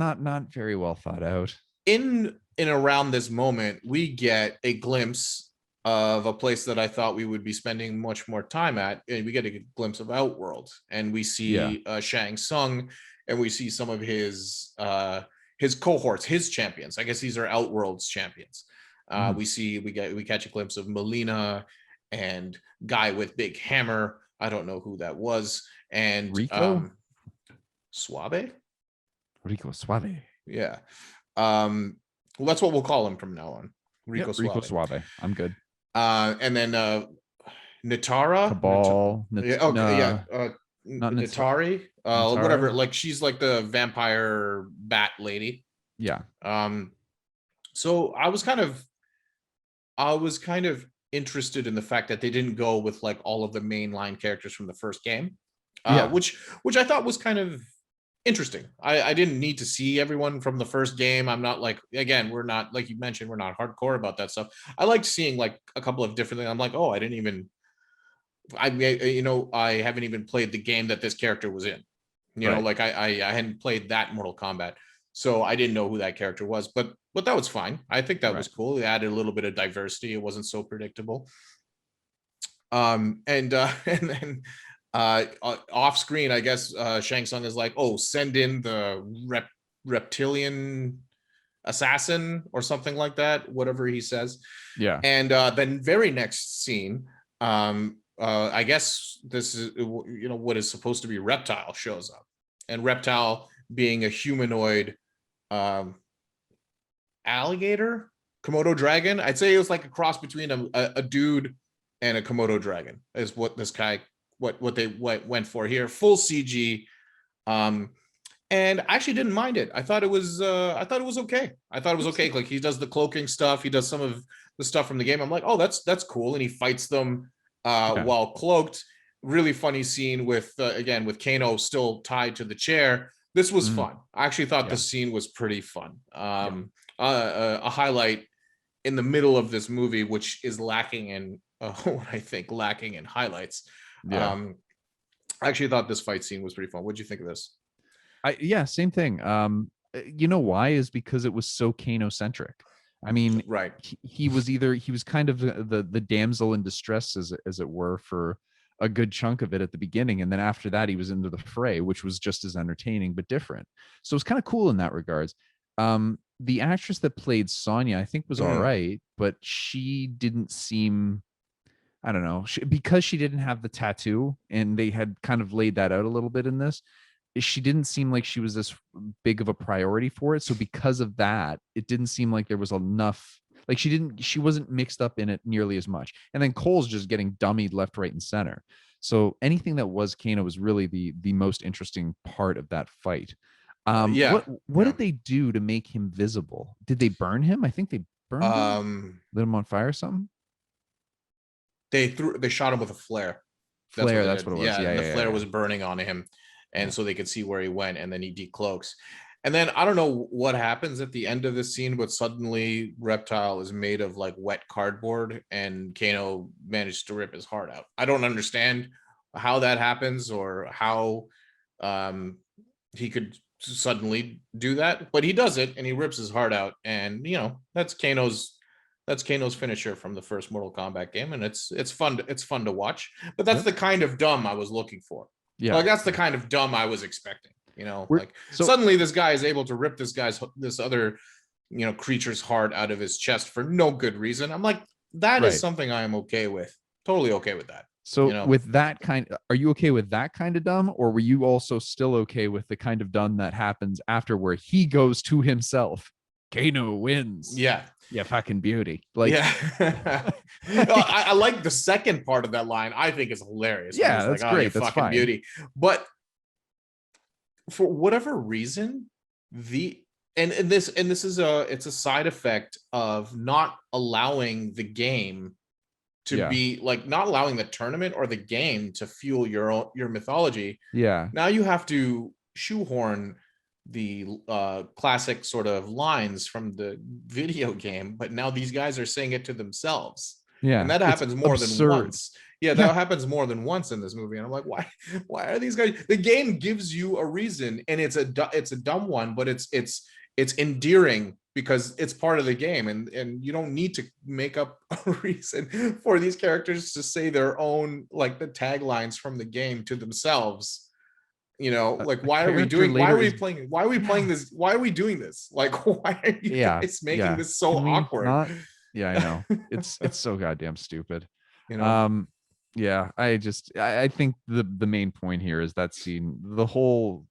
very well thought out. In around this moment, we get a glimpse of a place that I thought we would be spending much more time at, and we get a glimpse of Outworld, and we see Shang Tsung, and we see some of his cohorts, his champions. I guess these are Outworld's champions. We catch a glimpse of Melina and guy with big hammer. I don't know who that was. And Rico? Suave. Rico Suave. Yeah. Well, that's what we'll call him from now on. Rico Yep, Suave. Rico Suave. I'm good. And then Natara. Cabal. Yeah, okay, yeah. Not Natari. Natara? Whatever. Like she's like the vampire bat lady. Yeah. So I was kind of interested in the fact that they didn't go with like all of the mainline characters from the first game. Yeah. Which I thought was kind of interesting. I didn't need to see everyone from the first game. I'm not like, again, we're not, like you mentioned, we're not hardcore about that stuff. I liked seeing like a couple of different things. I'm like, oh, I haven't even played the game that this character was in. Right. Like I hadn't played that Mortal Kombat, so I didn't know who that character was. But that was fine. I think that was cool. It added a little bit of diversity. It wasn't so predictable. And then off screen, I guess Shang Tsung is like, oh, send in the reptilian assassin or something like that, whatever he says. Yeah. And then very next scene, I guess this is, what is supposed to be Reptile shows up, and Reptile being a humanoid alligator, Komodo dragon. I'd say it was like a cross between a dude and a Komodo dragon is what this guy, what they went for here. Full CG. And I actually didn't mind it. I thought it was okay. Like he does the cloaking stuff. He does some of the stuff from the game. I'm like, oh, that's cool. And he fights them while cloaked. Really funny scene with again with Kano still tied to the chair. This was fun. I actually thought the scene was pretty fun. A highlight in the middle of this movie, which is lacking in what I think lacking in highlights. I actually thought this fight scene was pretty fun. What'd you think of this? Same thing. You know why? Is because it was so Kano centric. I mean, right. He was kind of the damsel in distress, as it were, for a good chunk of it at the beginning, and then after that, he was into the fray, which was just as entertaining but different. So it's kind of cool in that regards. The actress that played Sonya, I think, was all right, but she didn't seem, I don't know, because she didn't have the tattoo, and they had kind of laid that out a little bit in this. She didn't seem like she was this big of a priority for it. So because of that, it didn't seem like there was enough, like she wasn't mixed up in it nearly as much. And then Cole's just getting dummied left, right, and center. So anything that was Kano was really the most interesting part of that fight. What did they do to make him visible? Did they burn him? I think they burned him, lit him on fire or something. They shot him with a flare. That's what it was. Yeah, the flare was burning on him. And so they could see where he went, and then he decloaks. And then I don't know what happens at the end of this scene, but suddenly Reptile is made of like wet cardboard, and Kano managed to rip his heart out. I don't understand how that happens or how he could suddenly do that, but he does it, and he rips his heart out. And that's Kano's finisher from the first Mortal Kombat game, and it's fun to watch. But that's the kind of dumb I was looking for. Yeah, like that's the kind of dumb I was expecting. Suddenly this guy is able to rip this other creature's heart out of his chest for no good reason. I'm like, that is something I am okay with. Totally okay with that. So with that are you okay with that kind of dumb, or were you also still okay with the kind of dumb that happens after, where he goes to himself? Kano wins. Yeah, fucking beauty. Like, yeah. I like the second part of that line. I think is hilarious. Yeah, that's like, great. That's fucking fine. Beauty. But for whatever reason, this is it's a side effect of not allowing the game to be like, not allowing the tournament or the game to fuel your mythology. Yeah. Now you have to shoehorn the classic sort of lines from the video game, but now these guys are saying it to themselves. Yeah, and that happens more than once. That happens more than once in this movie, and I'm like, why are these guys? The game gives you a reason, and it's a dumb one, but it's endearing because it's part of the game, and you don't need to make up a reason for these characters to say their own, like, the taglines from the game to themselves. Like, why are we playing this? Why are we doing this? Like, why are you guys making this so awkward? I know. It's so goddamn stupid. I think the main point here is that scene, the whole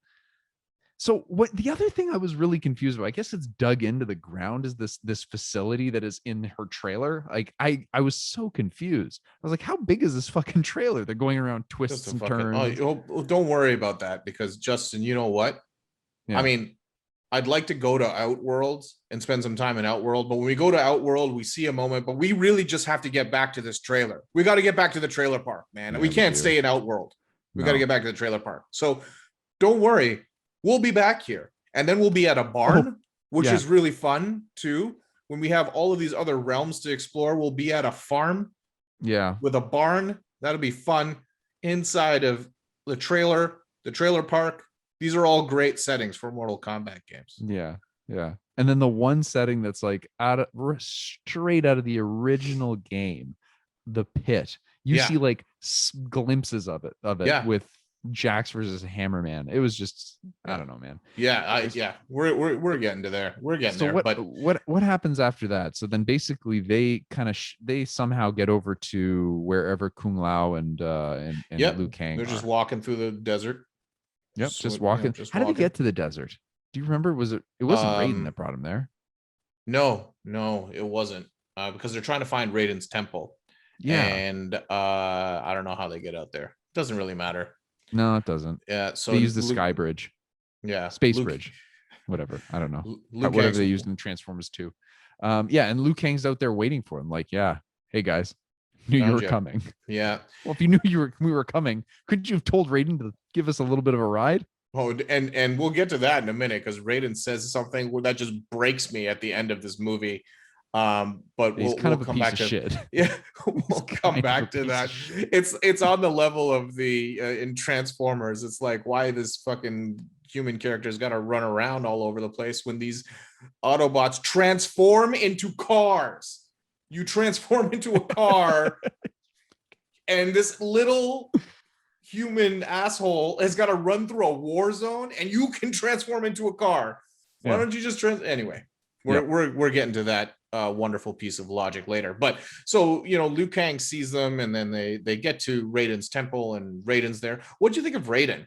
So what the other thing I was really confused about, I guess it's dug into the ground, is this facility that is in her trailer. Like I was so confused. I was like, how big is this fucking trailer? They're going around Just twists a and fucking turns. don't worry about that, because Justin, you know what? I Yeah. mean, I'd like to go to Outworld and spend some time in Outworld, but when we go to Outworld, we see a moment, but we really just have to get back to this trailer. We got to get back to the trailer park, man. Yeah, We we can't do. stay in Outworld. We got to No. get back to the trailer park. So don't worry, we'll be back here. And then we'll be at a barn, which yeah. is really fun too. When we have all of these other realms to explore, we'll be at a farm Yeah. with a barn. That'll be fun. Inside of the trailer park. These are all great settings for Mortal Kombat games. Yeah. Yeah. And then the one setting that's like straight out of the original game, the pit. You Yeah. see like glimpses of it Yeah. with Jax versus Hammerman. It was just, I don't know, man. Yeah, we're getting to there. We're getting So there. But what happens after that? So then basically they kind of they somehow get over to wherever Kung Lao and yep, Liu Kang they're are. just walking through the desert. Yep, So, just walking. just How did walking. he get to the desert? Do you remember? Was it wasn't Raiden that brought him there? No, it wasn't. Because they're trying to find Raiden's temple. Yeah. And I don't know how they get out there. Doesn't really matter. No, it doesn't. Yeah, so they use the sky bridge. Yeah. Space bridge. Whatever. I don't know. Whatever Kang's, they used in Transformers 2. Yeah, and Liu Kang's out there waiting for him. Like, yeah, hey guys, knew you were coming. Yeah. Well, if you knew we were coming, couldn't you have told Raiden to give us a little bit of a ride? Oh, and we'll get to that in a minute, because Raiden says something that just breaks me at the end of this movie. But we'll come back to shit. Yeah, we'll come back to that. It's on the level of the in Transformers. It's like, why this fucking human character's got to run around all over the place when these Autobots transform into cars. You transform into a car, and this little human asshole has got to run through a war zone, and you can transform into a car. Why don't you just anyway? We're getting to that wonderful piece of logic later. But so Liu Kang sees them, and then they get to Raiden's temple, and Raiden's there. What do you think of Raiden?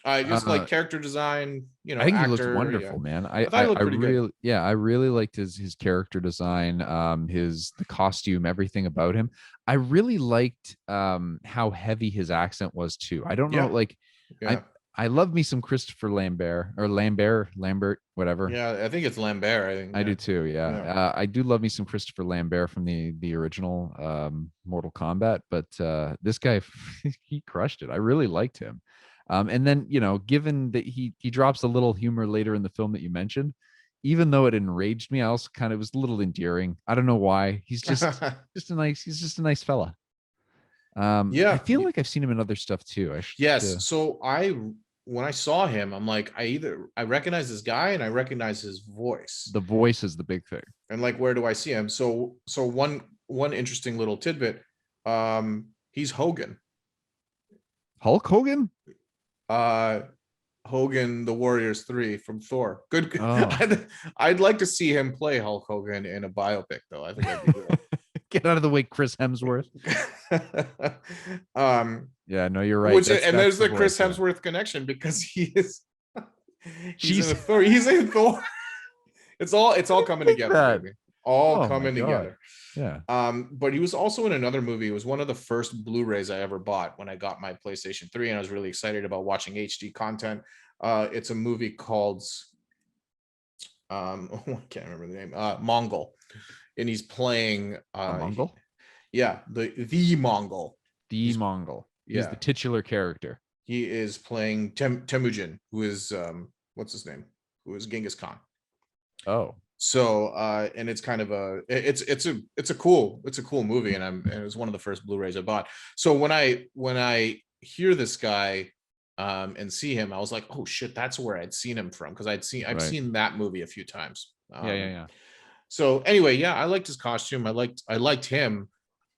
Just like character design, I think actor, he looked wonderful, man. I really good. Yeah, I really liked his character design, the costume, everything about him. I really liked how heavy his accent was too. I don't know, like I love me some Christopher Lambert, whatever. Yeah, I think it's Lambert. I think I do too. Yeah. I do love me some Christopher Lambert from the original Mortal Kombat, but this guy, he crushed it. I really liked him. And then, given that he drops a little humor later in the film that you mentioned, even though it enraged me, I also kind of was a little endearing. I don't know why. He's just he's just a nice fella. I feel like I've seen him in other stuff too. So when I saw him, I'm like, I recognize this guy and I recognize his voice. The voice is the big thing. And like, where do I see him? So one interesting little tidbit. He's Hogan. Hulk Hogan? Hogan, the Warriors 3 from Thor. Good. Oh. I'd like to see him play Hulk Hogan in a biopic, though. I think that'd be good. Get out of the way, Chris Hemsworth. Yeah, no, you're right. And there's the Chris Hemsworth connection, because he's in Thor. He's in Thor. It's all coming together, baby. All coming together. Yeah. But he was also in another movie. It was one of the first Blu-rays I ever bought when I got my PlayStation 3, and I was really excited about watching HD content. It's a movie called I can't remember the name. Mongol. And he's playing Mongol? The Mongol. He's Mongol. He's the titular character. He is playing Temujin, who is what's his name? Who is Genghis Khan. Oh. So and it's kind of it's a cool movie, and it was one of the first Blu-rays I bought. So when I hear this guy and see him, I was like, oh shit, that's where I'd seen him from, because I've seen that movie a few times. Yeah. So anyway, I liked his costume. I liked him.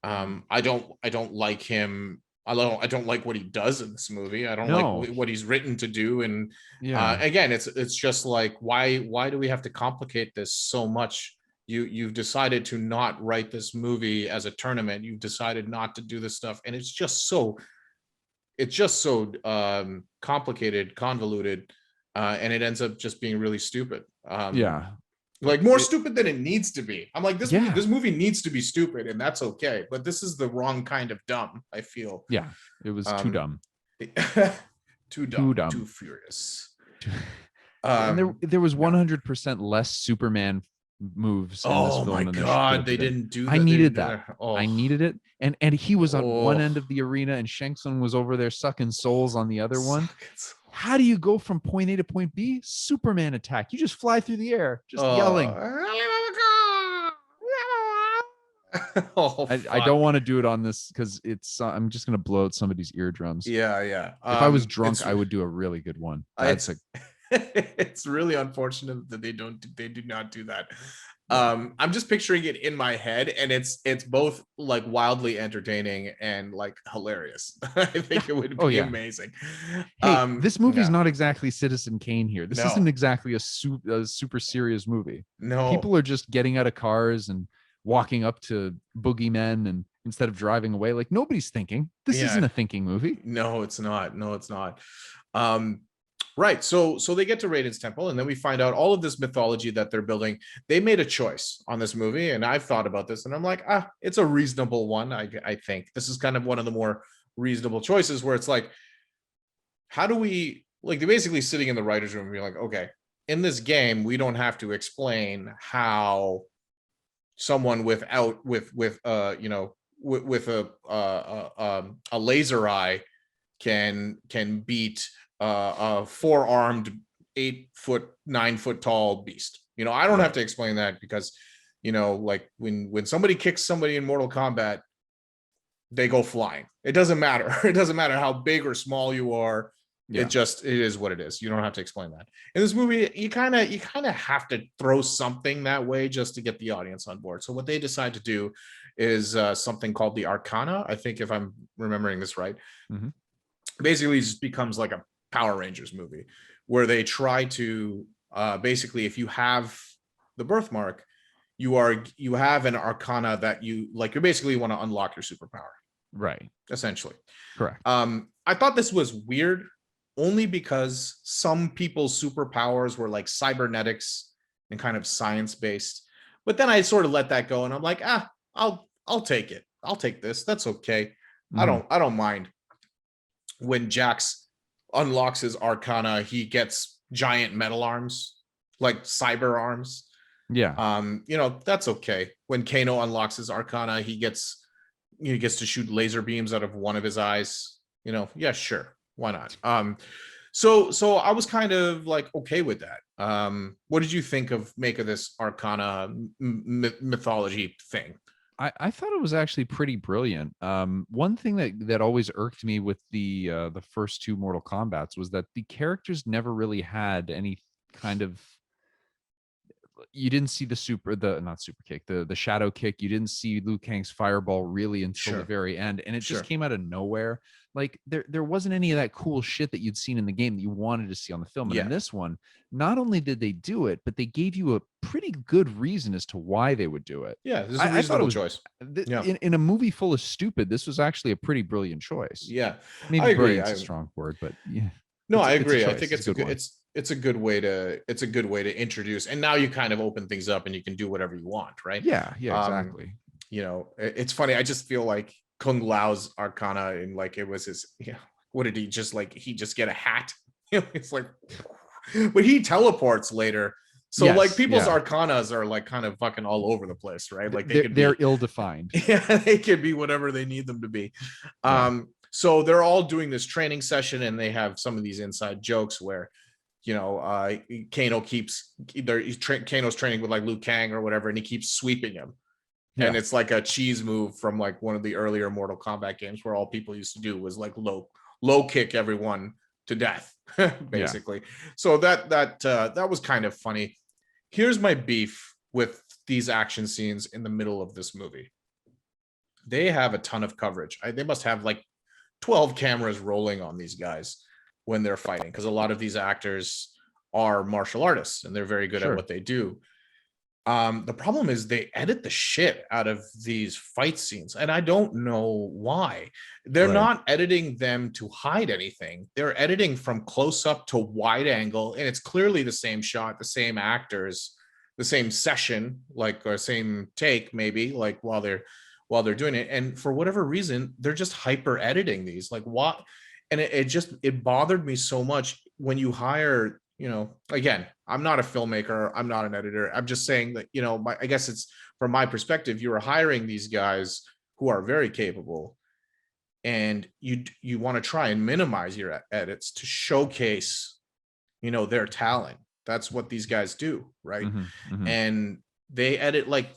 I don't like him. I don't like what he does in this movie. I don't like what he's written to do. And again, it's just like, why do we have to complicate this so much? You've decided to not write this movie as a tournament. You've decided not to do this stuff, and it's just so complicated, convoluted. and it ends up just being really stupid. Yeah. Like more stupid than it needs to be. I'm like, Yeah. this movie needs to be stupid, and that's okay. But this is the wrong kind of dumb, I feel. Yeah. It was too dumb. Too Too dumb, dumb. too furious. And there was 100% less Superman moves in this Oh film my than there should god, have they been. didn't do that. I They needed didn't do that. Oh. I needed it. And he was on one Oh. end of the arena and Shang was over there sucking souls on the other one. Sucks. How do you go from point A to point B? Superman attack. You just fly through the air, just yelling. Oh, I don't want to do it on this because it's I'm just gonna blow out somebody's eardrums. yeah. If I was drunk, I would do a really good one. That's it's really unfortunate that they do not do that. I'm just picturing it in my head, and it's both like wildly entertaining and like hilarious. I think it would be amazing. Hey, this movie's not exactly Citizen Kane here. This No. isn't exactly a super serious movie. No, people are just getting out of cars and walking up to boogeymen, and instead of driving away, like nobody's thinking. This isn't a thinking movie. No, it's not. No, it's not. Right. So they get to Raiden's temple, and then we find out all of this mythology that they're building. They made a choice on this movie, and I've thought about this, and I'm like, it's a reasonable one. I think this is kind of one of the more reasonable choices where it's like, how do we, like, they're basically sitting in the writer's room and be like, okay, in this game, we don't have to explain how someone with a laser eye can beat a 4-armed 8-foot 9-foot tall beast. I don't have to explain that because like when somebody kicks somebody in Mortal Kombat, they go flying. It doesn't matter. It doesn't matter how big or small you are. It is what it is. You don't have to explain that. In this movie, you kind of have to throw something that way just to get the audience on board. So what they decide to do is something called the Arcana. I think if I'm remembering this right, basically it just becomes like a Power Rangers movie where they try to basically, if you have the birthmark, you have an Arcana that you basically want to unlock your superpower. Right. Essentially. Correct. I thought this was weird only because some people's superpowers were like cybernetics and kind of science-based. But then I sort of let that go, and I'm like, I'll take it. I'll take this. That's okay. I don't mind. When Jax unlocks his Arcana, he gets giant metal arms, like cyber arms. Yeah. That's okay. When Kano unlocks his Arcana, he gets to shoot laser beams out of one of his eyes. Yeah, sure. Why not? So I was kind of like okay with that. What did you make of this Arcana mythology thing? I thought it was actually pretty brilliant. One thing that always irked me with the first two Mortal Kombats was that the characters never really had any kind of. You didn't see not super kick, the shadow kick. You didn't see Liu Kang's fireball really until the very end, and it just came out of nowhere. Like there wasn't any of that cool shit that you'd seen in the game that you wanted to see on the film. And in this one, not only did they do it, but they gave you a pretty good reason as to why they would do it. Yeah, this is a reasonable choice. In a movie full of stupid, this was actually a pretty brilliant choice. Yeah, maybe brilliant's a strong word, but yeah. No, I agree. I think it's a good way to introduce, and now you kind of open things up and you can do whatever you want, right? Yeah, exactly. It's funny. I just feel like Kung Lao's Arcana, and like it was his, what did he just get a hat? It's like, but he teleports later. So like people's Arcanas are like kind of fucking all over the place, right? Like they're ill-defined. Yeah, they could be whatever they need them to be. So they're all doing this training session, and they have some of these inside jokes where, Kano's training with like Liu Kang or whatever, and he keeps sweeping him. Yeah. And it's like a cheese move from like one of the earlier Mortal Kombat games where all people used to do was like low kick everyone to death, basically. So that was kind of funny. Here's my beef with these action scenes in the middle of this movie. They have a ton of coverage. They must have like 12 cameras rolling on these guys when they're fighting, because a lot of these actors are martial artists and they're very good at what they do. The problem is they edit the shit out of these fight scenes, and I don't know why. They're Right. not editing them to hide anything. They're editing from close up to wide angle, and it's clearly the same shot, the same actors, the same session, like, or same take, maybe, like while they're doing it. And for whatever reason, they're just hyper editing these. Like, what? And it bothered me so much when you hire, again, I'm not a filmmaker, I'm not an editor, I'm just saying that, I guess it's from my perspective, you are hiring these guys who are very capable, and you want to try and minimize your edits to showcase, their talent. That's what these guys do, right? And they edit like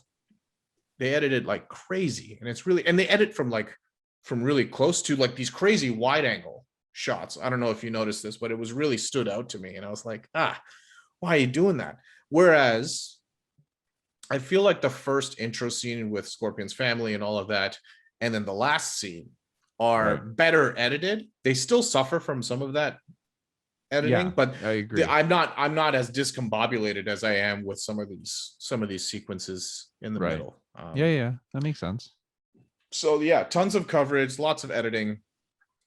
they edited like crazy, and it's really, and they edit from really close to like these crazy wide angle shots. I don't know if you noticed this, but it was really stood out to me, and I was like, why are you doing that? Whereas I feel like the first intro scene with Scorpion's family and all of that, and then the last scene are better edited. They still suffer from some of that editing, but I agree. I'm not as discombobulated as I am with some of these sequences in the middle. Yeah, that makes sense. So yeah, tons of coverage, lots of editing.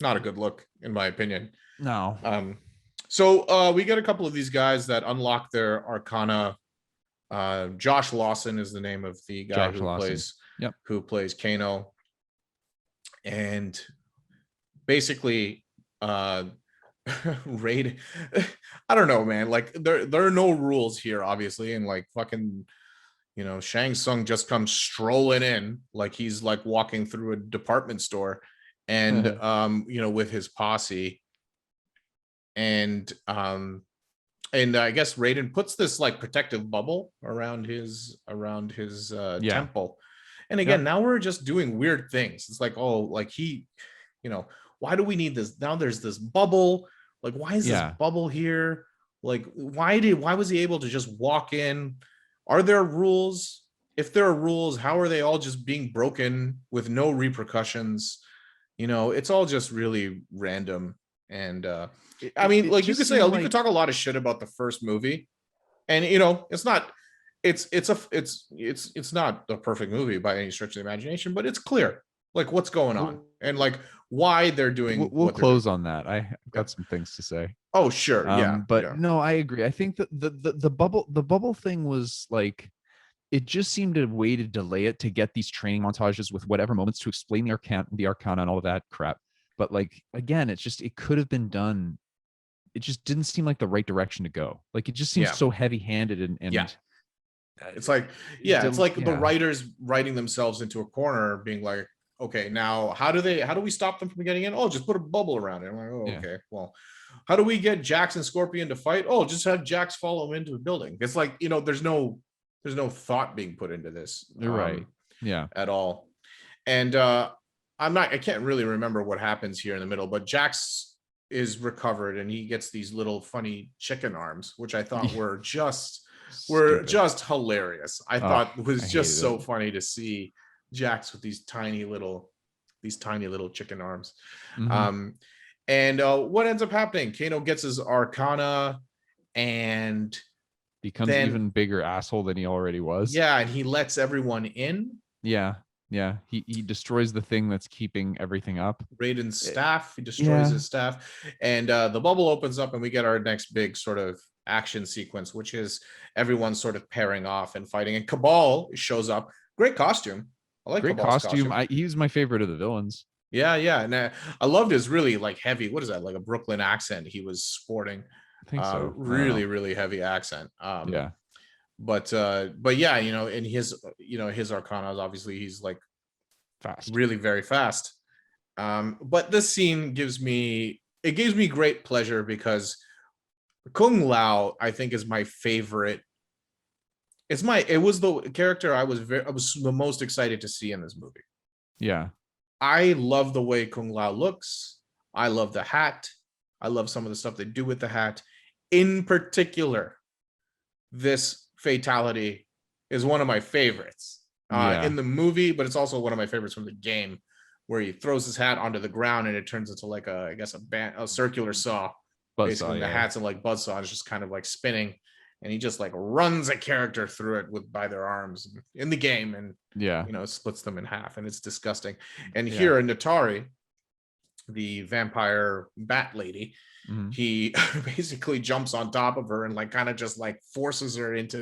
Not a good look, in my opinion. No. So we get a couple of these guys that unlock their arcana. Josh Lawson is the name of the guy who plays Kano. And basically, raid. I don't know, man. Like there are no rules here, obviously, and like fucking, Shang Tsung just comes strolling in like he's like walking through a department store, and with his posse, and I guess Raiden puts this like protective bubble around his temple. And again, now we're just doing weird things. It's like, oh, like he, why do we need this? Now there's this bubble. Like, why is this bubble here? Like, why was he able to just walk in? Are there rules? If there are rules, how are they all just being broken with no repercussions? It's all just really random. And I mean, like, you could say, you could talk a lot of shit about the first movie, and it's not a perfect movie by any stretch of the imagination, but it's clear like what's going on and like why they're doing. We'll close on that. I've got some things to say. Oh, sure. But no, I agree. I think that the bubble thing was like, it just seemed a way to delay it, to get these training montages with whatever moments to explain the arcana and all of that crap. But like, again, it could have been done. It just didn't seem like the right direction to go. Like, it just seems so heavy handed and it's like, it's like the writers writing themselves into a corner, being like, okay, now how do we stop them from getting in? Oh, just put a bubble around it. I'm like, okay, well, how do we get Jax and Scorpion to fight? Oh, just have Jax follow him into a building. It's like, there's no thought being put into this. You're right. Yeah. At all. And I can't really remember what happens here in the middle, but Jax is recovered and he gets these little funny chicken arms, which I thought were just hilarious. I thought it was just so funny to see Jax with these tiny little chicken arms. And what ends up happening? Kano gets his arcana and becomes an even bigger asshole than he already was. Yeah, and he lets everyone in. Yeah. He destroys the thing that's keeping everything up. Raiden's staff. He destroys his staff, and the bubble opens up, and we get our next big sort of action sequence, which is everyone sort of pairing off and fighting. And Cabal shows up. Great costume. I like great Cabal's costume. He's my favorite of the villains. Yeah, and I loved his really like heavy. What is that? Like a Brooklyn accent he was sporting. I think so. Really heavy accent. But yeah, in his arcana, obviously he's like fast, really very fast. But this scene gives me great pleasure because Kung Lao, I think, is my favorite. It was the character I was the most excited to see in this movie. Yeah. I love the way Kung Lao looks. I love the hat. I love some of the stuff they do with the hat. In particular, this fatality is one of my favorites in the movie, but it's also one of my favorites from the game, where he throws his hat onto the ground and it turns into like a circular saw. Basically, the hat's in like buzzsaw, and it's just kind of like spinning, and he just like runs a character through it by their arms in the game, and Yeah. splits them in half, and it's disgusting. And Yeah. here in Natari, the vampire bat lady, Mhm. he basically jumps on top of her and like kind of just like forces her into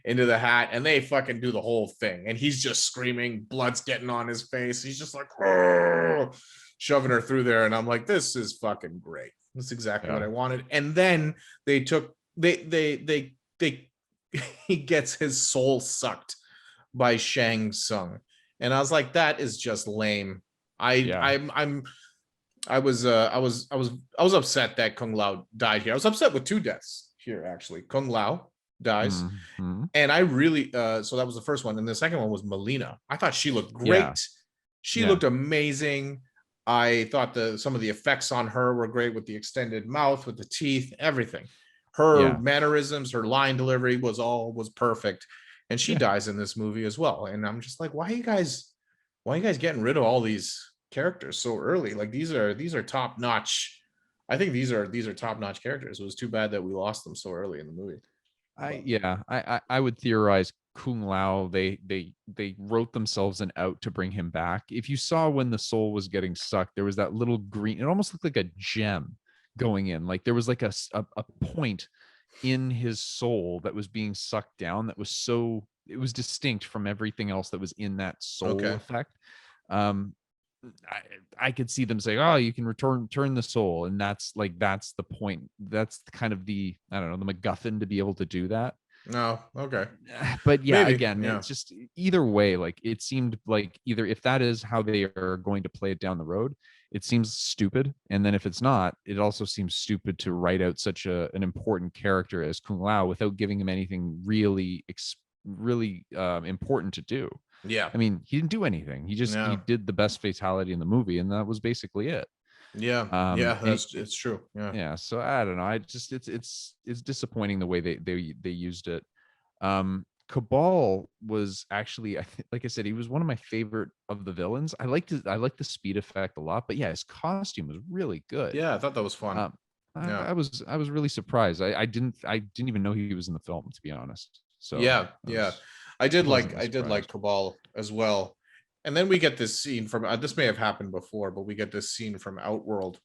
the hat, and they fucking do the whole thing, and he's just screaming, blood's getting on his face, he's just like shoving her through there, and I'm like, this is fucking great. That's exactly what I wanted. And then they he gets his soul sucked by Shang Tsung, and I was like, that is just lame. I was upset that Kung Lao died here. I was upset with 2 deaths here, actually. Kung Lao dies, and I really so that was the first one, and the second one was Melina. I thought she looked great. She looked amazing. I thought some of the effects on her were great, with the extended mouth, with the teeth, everything. Her mannerisms, her line delivery was perfect, and she dies in this movie as well. And I'm just like, why are you guys getting rid of all these characters so early? Like, these are top notch. I think these are top notch characters. It was too bad that we lost them so early in the movie. I would theorize Kung Lao, they wrote themselves an out to bring him back. If you saw when the soul was getting sucked, there was that little green, it almost looked like a gem going in. Like there was like a point in his soul that was being sucked down that was it was distinct from everything else that was in that soul effect. I could see them saying, oh, you can turn the soul, and that's the point. That's kind of the, I don't know, the MacGuffin to be able to do that. No, okay. But yeah, Maybe, again, it's just either way, like it seemed like either if that is how they are going to play it down the road, it seems stupid. And then if it's not, it also seems stupid to write out such an important character as Kung Lao without giving him anything really important to do. Yeah. I mean, he didn't do anything. He did the best fatality in the movie, and that was basically it. Yeah. It's true. Yeah. Yeah. So I don't know. I just it's disappointing the way they used it. Cabal was actually, like I said, he was one of my favorite of the villains. I liked the speed effect a lot, but yeah, his costume was really good. Yeah, I thought that was fun. I was really surprised. I didn't even know he was in the film, to be honest. So I did like Cabal as well. And then we get this scene from this may have happened before, but we get this scene from Outworld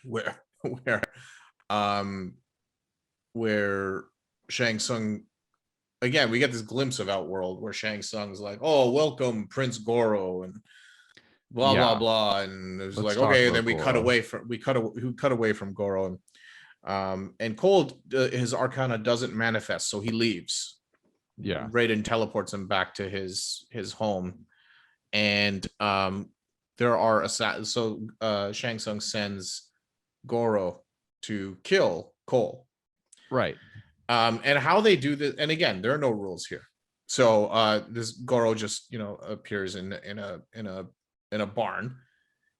where Shang Tsung, again, we get this glimpse of Outworld where Shang Tsung's like, oh, welcome Prince Goro, and blah blah blah, and it was like, okay, and then we cut away from Goro, and Cole, his Arcana doesn't manifest, so he leaves. Raiden teleports him back to his home, and there are Shang Tsung sends Goro to kill Cole, right? And how they do this, and again, there are no rules here. So this Goro just appears in a barn,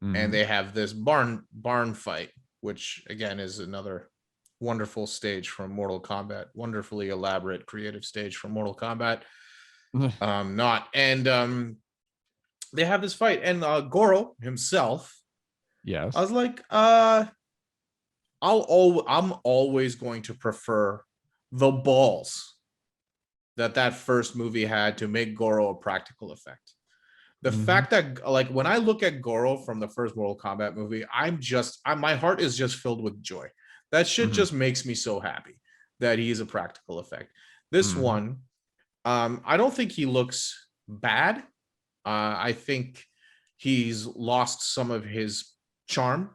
and they have this barn fight, which again is another wonderful stage from Mortal Kombat, wonderfully elaborate, creative stage from Mortal Kombat. They have this fight, and Goro himself, yes, I was like, I'm always going to prefer the balls that first movie had to make Goro a practical effect. The fact that, like, when I look at Goro from the first Mortal Kombat movie, my heart is just filled with joy. That shit just makes me so happy that he's a practical effect. This one, I don't think he looks bad. I think he's lost some of his charm.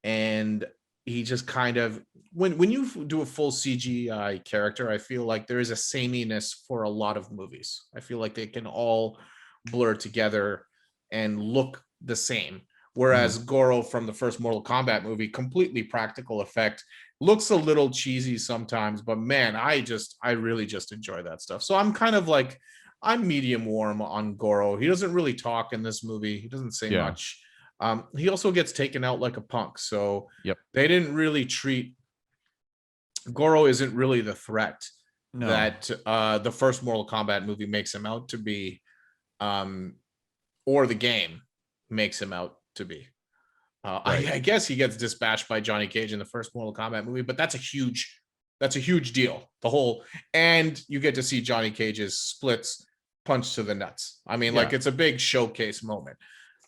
And he just kind of, when you do a full CGI character, I feel like there is a sameness for a lot of movies. I feel like they can all blur together and look the same. Whereas Goro from the first Mortal Kombat movie, completely practical effect, looks a little cheesy sometimes, but man, I really just enjoy that stuff. So I'm kind of like, I'm medium warm on Goro. He doesn't really talk in this movie. He doesn't say much. He also gets taken out like a punk. So they didn't really treat Goro, isn't really the threat that the first Mortal Kombat movie makes him out to be, or the game makes him out to be. I guess he gets dispatched by Johnny Cage in the first Mortal Kombat movie, but that's a huge deal. And you get to see Johnny Cage's splits punch to the nuts. I mean, like, it's a big showcase moment.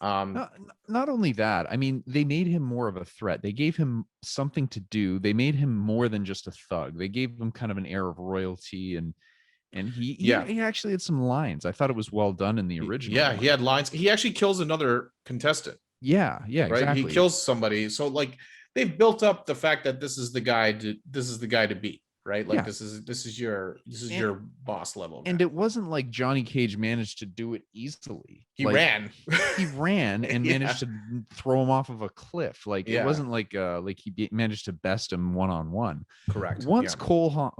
Not only that, I mean, they made him more of a threat. They gave him something to do. They made him more than just a thug. They gave him kind of an air of royalty, and he actually had some lines. I thought it was well done in the original. Yeah, one. he had lines. He actually kills another contestant. Yeah, right. Exactly. He kills somebody. So like they've built up the fact that this is the guy to beat. Right, like this is your boss level, and it wasn't like Johnny Cage managed to do it easily. He like, ran he ran and managed to throw him off of a cliff. Like it wasn't like he managed to best him one-on-one. Correct. Once Cole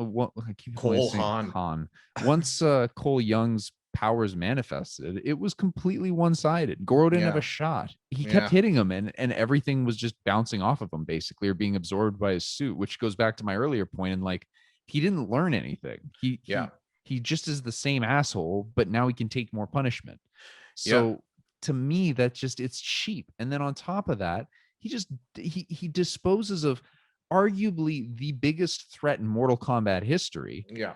Young's powers manifested, it was completely one-sided. Goro didn't have a shot. He kept hitting him, and everything was just bouncing off of him basically, or being absorbed by his suit, which goes back to my earlier point. And like, he didn't learn anything. He just is the same asshole, but now he can take more punishment. So to me, that's just, it's cheap. And then on top of that, he disposes of arguably the biggest threat in Mortal Kombat history. Yeah.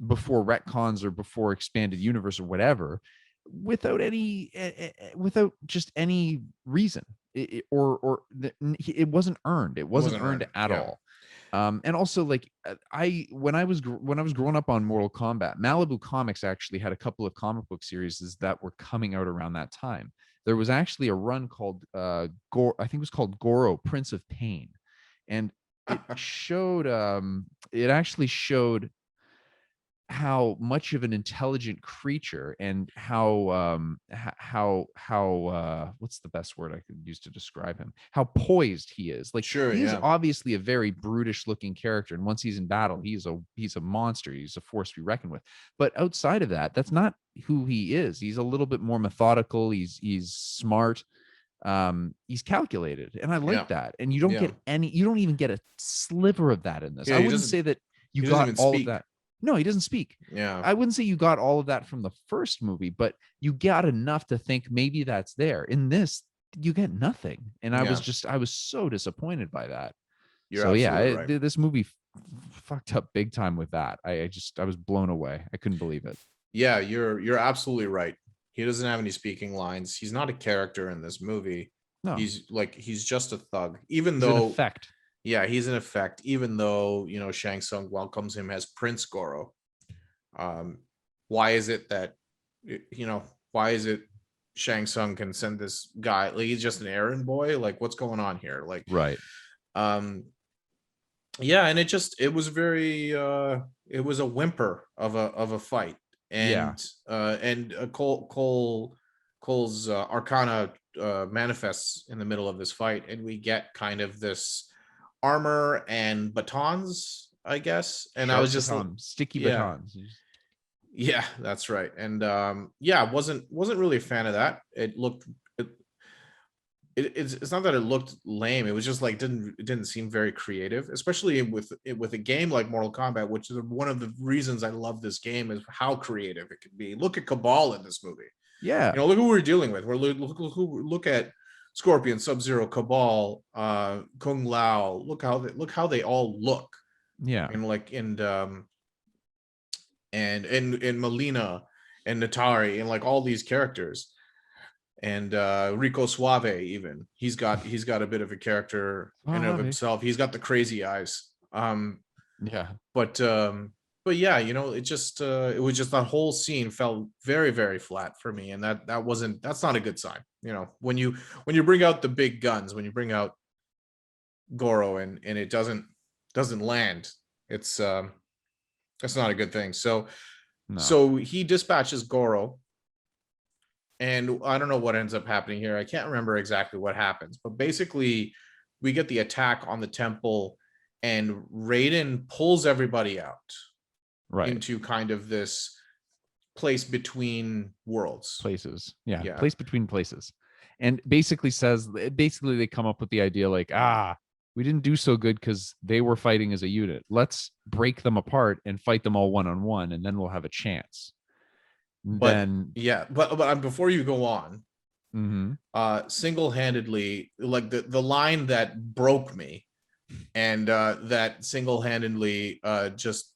Before retcons or before expanded universe or whatever, without just any reason, it wasn't earned. It wasn't earned at all. And also, like, when I was growing up on Mortal Kombat, Malibu Comics actually had a couple of comic book series that were coming out around that time. There was actually a run called I think it was called Goro, Prince of Pain, and it actually showed how much of an intelligent creature and how what's the best word I could use to describe him, how poised he is. Like, he's obviously a very brutish looking character, and once he's in battle, he's a monster. He's a force to be reckoned with. But outside of that, that's not who he is. He's a little bit more methodical. He's smart. He's calculated, and I like that. And you don't even get a sliver of that in this. I wouldn't say that you got all of that. No, he doesn't speak. Yeah. I wouldn't say you got all of that from the first movie, but you got enough to think maybe that's there. In this, you get nothing. And I was so disappointed by that. This movie fucked up big time with that. I was blown away. I couldn't believe it. Yeah, you're absolutely right. He doesn't have any speaking lines. He's not a character in this movie. No. He's just a thug. Even though an effect. Yeah, he's in effect, even though, Shang Tsung welcomes him as Prince Goro. Why is it Shang Tsung can send this guy, like, he's just an errand boy? Like, what's going on here? Like, right. And it was very, it was a whimper of a fight. And, Cole's Arcana manifests in the middle of this fight, and we get kind of this armor and batons, I guess. And I was just sticky batons. Yeah, that's right. And wasn't really a fan of that. It looked it's not that it looked lame. It was just like it didn't seem very creative, especially with a game like Mortal Kombat, which is one of the reasons I love this game, is how creative it can be. Look at Cabal in this movie. Yeah, look who we're dealing with. Look at Scorpion, Sub-Zero, Cabal, Kung Lao. Look how they all look. Yeah. And Melina and Natari, and like all these characters, and Rico Suave, even he's got a bit of a character in and of himself. He's got the crazy eyes. But yeah, it was just, that whole scene felt very, very flat for me, and that's not a good sign. When you bring out the big guns, when you bring out Goro and it doesn't land, that's not a good thing. So he dispatches Goro, and I don't know what ends up happening here. I can't remember exactly what happens, but basically we get the attack on the temple, and Raiden pulls everybody out into kind of this place between worlds. Places. Yeah. Place between places. And basically they come up with the idea like, we didn't do so good because they were fighting as a unit. Let's break them apart and fight them all one-on-one, and then we'll have a chance. But before you go on, single-handedly, like the line that broke me, and that single-handedly just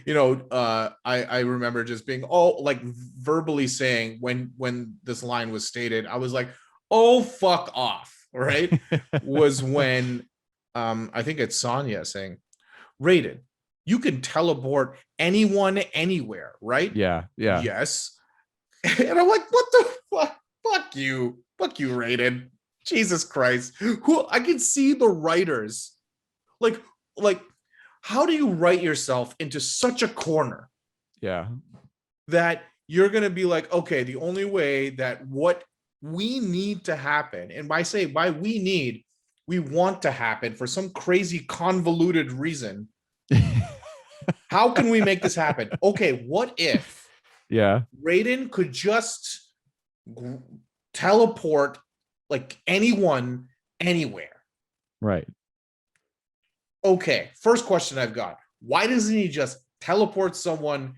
I remember just being like verbally saying when this line was stated, I was like, oh, fuck off, right? Was when I think it's Sonya saying, Raiden, you can teleport anyone anywhere, right? Yeah. Yes. And I'm like, what the fuck? Fuck you, Raiden. Jesus Christ. Who I can see the writers like how do you write yourself into such a corner? Yeah. That you're going to be like, okay, the only way that what we need to happen, and by we want to happen for some crazy convoluted reason. How can we make this happen? Okay, what if Raiden could just teleport like anyone anywhere? Right. Okay, first question I've got. Why doesn't he just teleport someone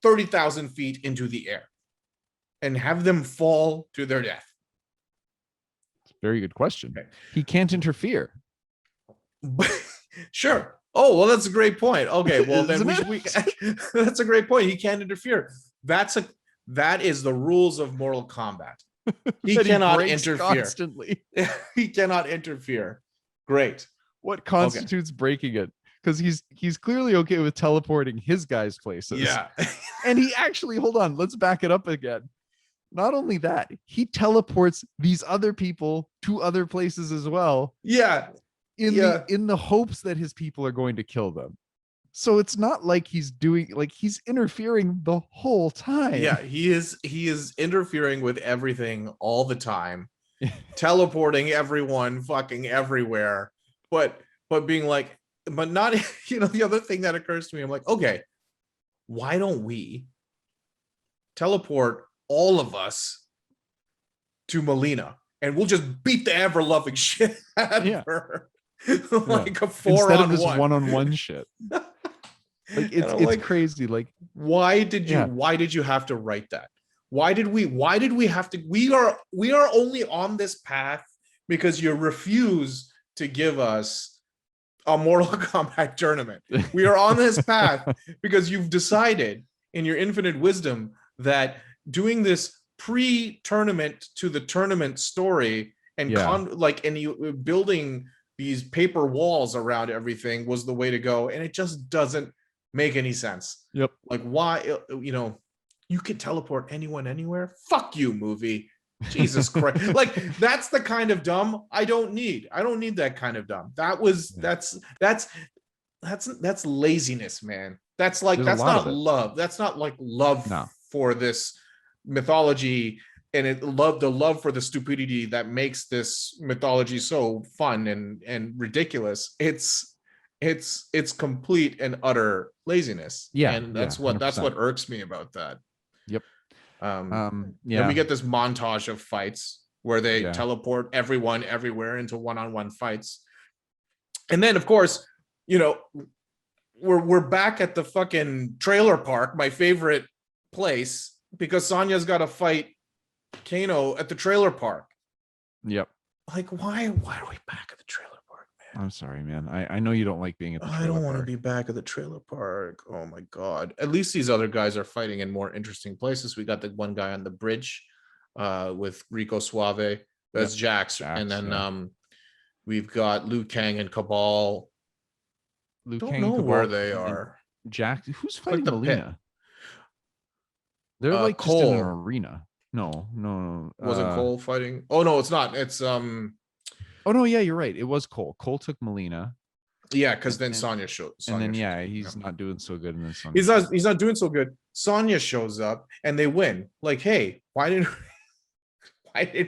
30,000 feet into the air and have them fall to their death? Very good question. Okay. He can't interfere. Sure. Oh, well, that's a great point. Okay, well, then we that's a great point. He can't interfere. That is the rules of Mortal Kombat. He cannot interfere constantly. He cannot interfere. Great. What constitutes breaking it? Because he's clearly okay with teleporting his guys places. Yeah. And he actually, hold on, let's back it up again. Not only that, he teleports these other people to other places as well. Yeah. In the hopes that his people are going to kill them. So it's not like he's interfering the whole time. Yeah, he is interfering with everything all the time, teleporting everyone fucking everywhere. But being like, but not, the other thing that occurs to me, I'm like, okay, why don't we teleport all of us to Melina and we'll just beat the ever loving shit out of her. Like a 4-on-1 instead of this one-on-one shit. Like it's like, crazy. Like, why did you have to write that? Why did we have to? We are only on this path because you refuse to give us a Mortal Kombat tournament. We are on this path because you've decided in your infinite wisdom that doing this pre-tournament to the tournament story and you building these paper walls around everything was the way to go, and it just doesn't make any sense. Yep. Like, why, you could teleport anyone anywhere? Fuck you, movie. Jesus Christ. Like, that's the kind of dumb I don't need. I don't need that kind of dumb. That's laziness, man. That's not love. That's not like love for this mythology, and the love for the stupidity that makes this mythology so fun and ridiculous. It's complete and utter laziness. Yeah. And that's what irks me about that. Yep. Then we get this montage of fights where they teleport everyone everywhere into one-on-one fights. And then, of course, we're back at the fucking trailer park, my favorite place, because Sonya's got to fight Kano at the trailer park. Yep. Like, why are we back at the trailer park, man? I'm sorry, man. I know you don't like being at the trailer park. I don't want to be back at the trailer park. Oh my God. At least these other guys are fighting in more interesting places. We got the one guy on the bridge with Rico Suave. That's Jax. And then we've got Liu Kang and Cabal. Don't know where they are. Jax, who's fighting Melina? They're like Cole. Just in an arena. No. Wasn't Cole fighting? Oh no, it's not. It's Oh no, yeah, you're right. It was Cole. Cole took Melina. Yeah, because then Sonya showed. He's not doing so good. And then Sonya he's not doing so good. Sonya shows up and they win. Like, hey, why didn't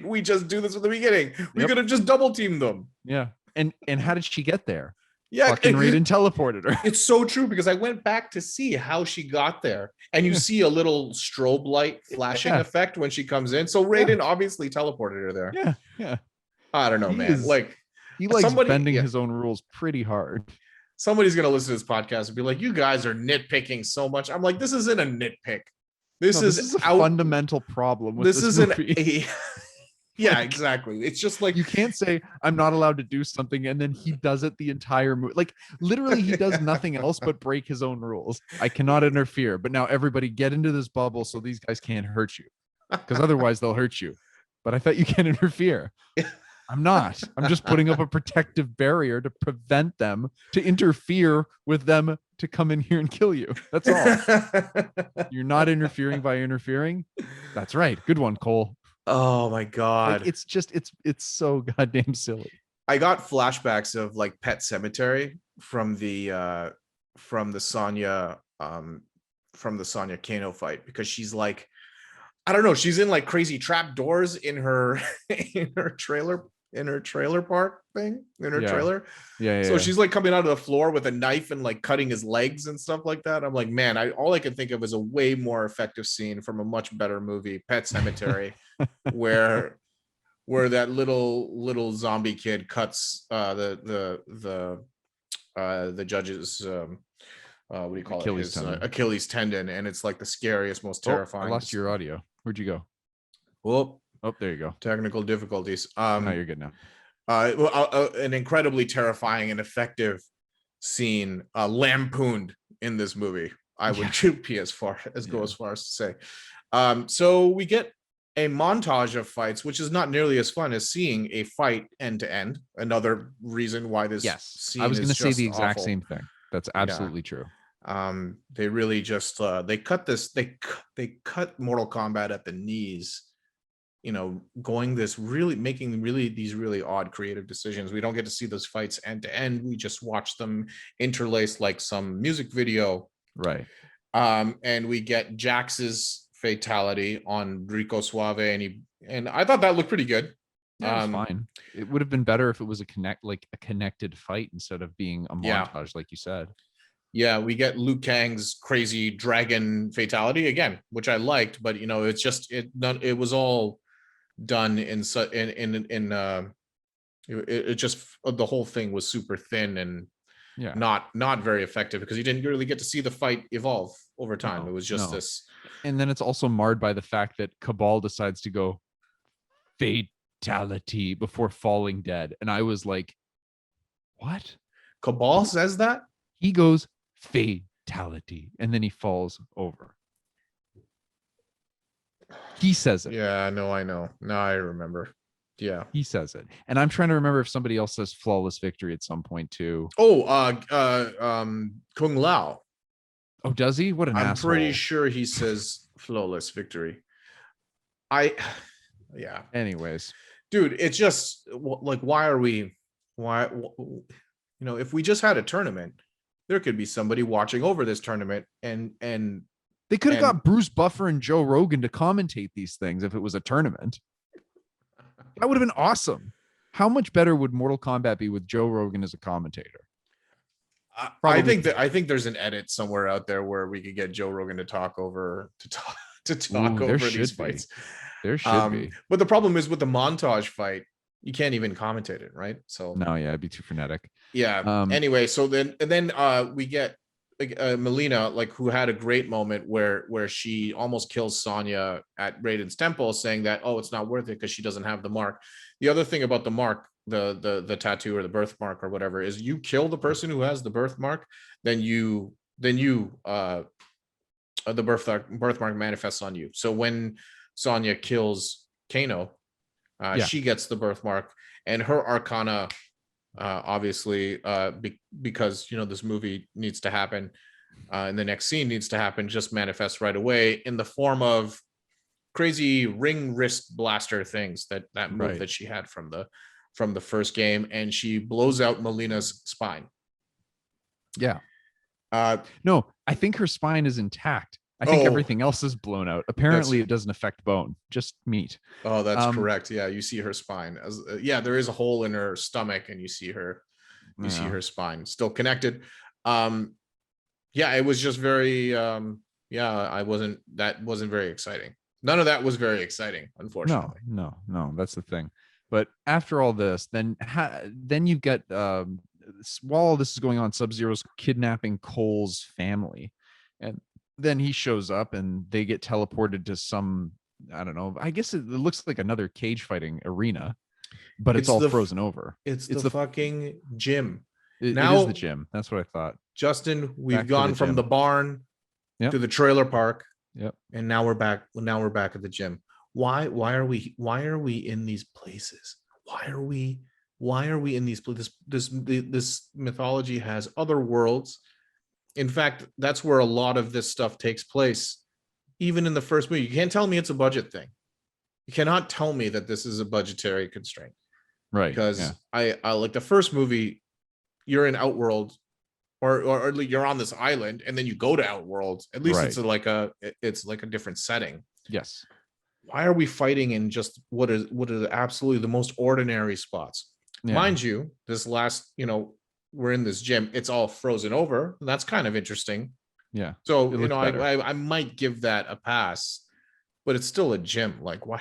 we just do this at the beginning? We could have just double teamed them. Yeah. And how did she get there? Yeah, fucking Raiden teleported her. It's so true, because I went back to see how she got there, and you see a little strobe light flashing effect when she comes in. So Raiden obviously teleported her there. Yeah. I don't know, man. He likes bending his own rules pretty hard. Somebody's gonna listen to this podcast and be like, "You guys are nitpicking so much." I'm like, "This isn't a nitpick. This This is is a out. fundamental problem with This this is movie. yeah, Like, exactly. It's just like you can't say I'm not allowed to do something and then he does it the entire movie. Like literally he does nothing else but break his own rules. I cannot interfere, but now everybody get into this bubble so these guys can't hurt you, because otherwise they'll hurt you. But I thought you can't interfere. I'm not. I'm just putting up a protective barrier to prevent them, to interfere with them to come in here and kill you. That's all. You're not interfering by interfering. That's right. Good one, Cole. Oh my god. Like it's so goddamn silly. I got flashbacks of like Pet Cemetery from the Sonya Kano fight, because she's like, I don't know, she's in like crazy trap doors in her in her trailer park thing, in her Yeah. trailer. Yeah. So she's like coming out of the floor with a knife and like cutting his legs and stuff like that. I'm like, man, all I can think of is a way more effective scene from a much better movie, Pet Cemetery, where that little zombie kid cuts the judge's what do you call Achilles it, his tendon. Achilles tendon, and it's like the scariest, most terrifying. I lost your audio. Where'd you go? Well, Oh, there you go. technical difficulties. No, you're good now. An incredibly terrifying and effective scene, lampooned in this movie. I would go as far as to say. So we get a montage of fights, which is not nearly as fun as seeing a fight end to end. Another reason why this scene I was going to say the exact awful. same thing. That's absolutely true. They really just they cut Mortal Kombat at the knees, going this really, making really these really odd creative decisions. We don't get to see those fights end to end. We just watch them interlaced like some music video. Right. And we get Jax's fatality on Rico Suave, and I thought that looked pretty good. Yeah, it was fine. It would have been better if it was a connected fight instead of being a montage, like you said. Yeah, we get Liu Kang's crazy dragon fatality again, which I liked, but it's just it was all done it just, the whole thing was super thin and not very effective, because you didn't really get to see the fight evolve over time. It was just this. And then it's also marred by the fact that Cabal decides to go fatality before falling dead. And I was like, what? Cabal says that? He goes fatality and then he falls over. He says it. Yeah, no, I know. Now I remember. Yeah, he says it, and I'm trying to remember if somebody else says flawless victory at some point too. Kung Lao. Oh, does he? What an asshole. I'm pretty sure he says flawless victory. Yeah. Anyways, dude, it's just like, if we just had a tournament, there could be somebody watching over this tournament, and they could have got Bruce Buffer and Joe Rogan to commentate these things if it was a tournament. That would have been awesome. How much better would Mortal Kombat be with Joe Rogan as a commentator? I think there's an edit somewhere out there where we could get Joe Rogan to talk over these fights. There should be. But the problem is with the montage fight, you can't even commentate it, right? So no, yeah, it'd be too frenetic. Yeah. Anyway, so then we get Melina, like, who had a great moment where she almost kills Sonya at Raiden's temple, saying that, oh, it's not worth it because she doesn't have the mark. The other thing about the mark, the tattoo or the birthmark or whatever, is you kill the person who has the birthmark, then the birthmark manifests on you. So when Sonya kills Kano, she gets the birthmark, and her arcana, obviously, because this movie needs to happen, and the next scene needs to happen, just manifests right away in the form of crazy ring wrist blaster things, that move that she had from the first game, and she blows out Melina's spine. Yeah. No, I think her spine is intact. I think everything else is blown out. Apparently, it doesn't affect bone, just meat. Oh, that's correct. Yeah, you see her spine. There is a hole in her stomach, and you see her. See her spine still connected. It was just very. That wasn't very exciting. None of that was very exciting, unfortunately. No, that's the thing. But after all this, then you get while all this is going on, Sub-Zero's kidnapping Cole's family, and then he shows up and they get teleported to some, I don't know, I guess it looks like another cage fighting arena, but it's all frozen over. It's the fucking gym. It Now is the gym. That's what I thought. Justin, we've Back to gone the from gym. the barn Yep. to the trailer park, Yep. and now we're back. Now we're back at the gym. Why are we in these places? Why are we in these places? This mythology has other worlds. In fact, that's where a lot of this stuff takes place. Even in the first movie, you can't tell me it's a budget thing. You cannot tell me that this is a budgetary constraint. Right. Because yeah. I like the first movie, you're in Outworld, or you're on this island, and then you go to Outworld. At least it's like a different setting. Yes. Why are we fighting in just what is absolutely the most ordinary spots? Yeah. Mind you, this last, we're in this gym, it's all frozen over. That's kind of interesting. Yeah. So, I might give that a pass, but it's still a gym. Like, why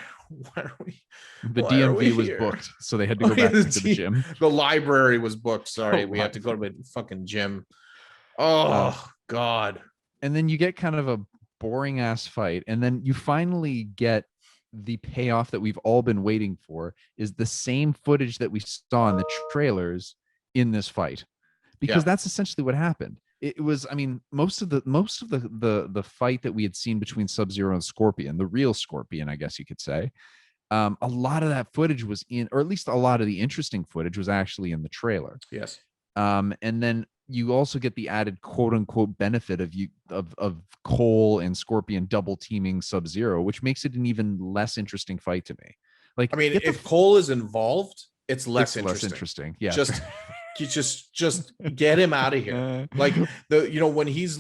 are we? The DMV was booked, so they had to go back to the gym. The library was booked. Sorry, we had to go to the fucking gym. Oh, God. And then you get kind of a boring ass fight. And then you finally get the payoff that we've all been waiting for, is the same footage that we saw in the trailers in this fight, because that's essentially what happened. It was, I mean, most of the fight that we had seen between Sub-Zero and Scorpion, the real Scorpion, I guess you could say, a lot of that footage was in, or at least a lot of the interesting footage was actually in the trailer. Yes. And then you also get the added quote unquote benefit of Cole and Scorpion double teaming Sub-Zero, which makes it an even less interesting fight to me. Like, I mean, if Cole is involved, it's less interesting. Yeah. Just get him out of here. Like, when he's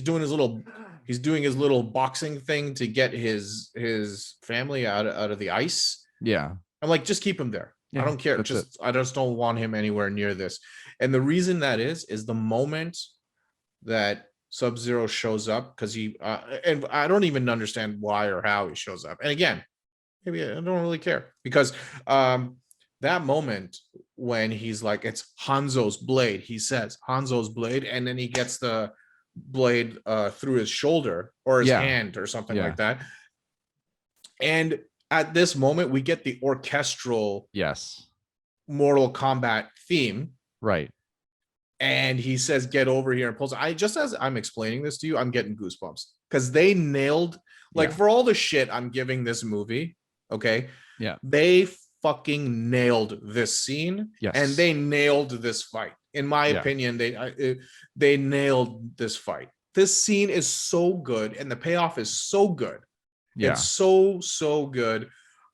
doing his little boxing thing to get his family out of the ice. Yeah. I'm like, just keep him there. Yeah, I don't care. I just don't want him anywhere near this. And the reason that is the moment that Sub-Zero shows up, because he and I don't even understand why or how he shows up. And again, maybe I don't really care, because that moment when he's like, it's Hanzo's blade, he says Hanzo's blade, and then he gets the blade through his shoulder or his hand or something like that. And at this moment, we get the orchestral Mortal Kombat theme. Right. And he says, get over here, and pulls. Just as I'm explaining this to you, I'm getting goosebumps, because they nailed, for all the shit I'm giving this movie, okay? Yeah. They fucking nailed this scene. Yes. And they nailed this fight. In my opinion, they nailed this fight. This scene is so good, and the payoff is so good. Yeah. It's so good.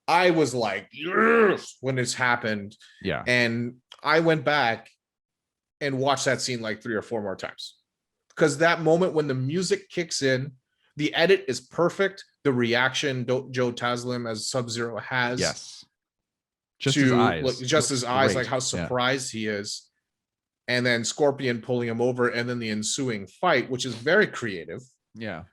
I was like, yes, when this happened. Yeah. And I went back and watched that scene like 3 or 4 more times, because that moment when the music kicks in, the edit is perfect. The reaction Joe Taslim as Sub-Zero has. Yes. Just his eyes, like how surprised he is. And then Scorpion pulling him over, and then the ensuing fight, which is very creative. Yeah.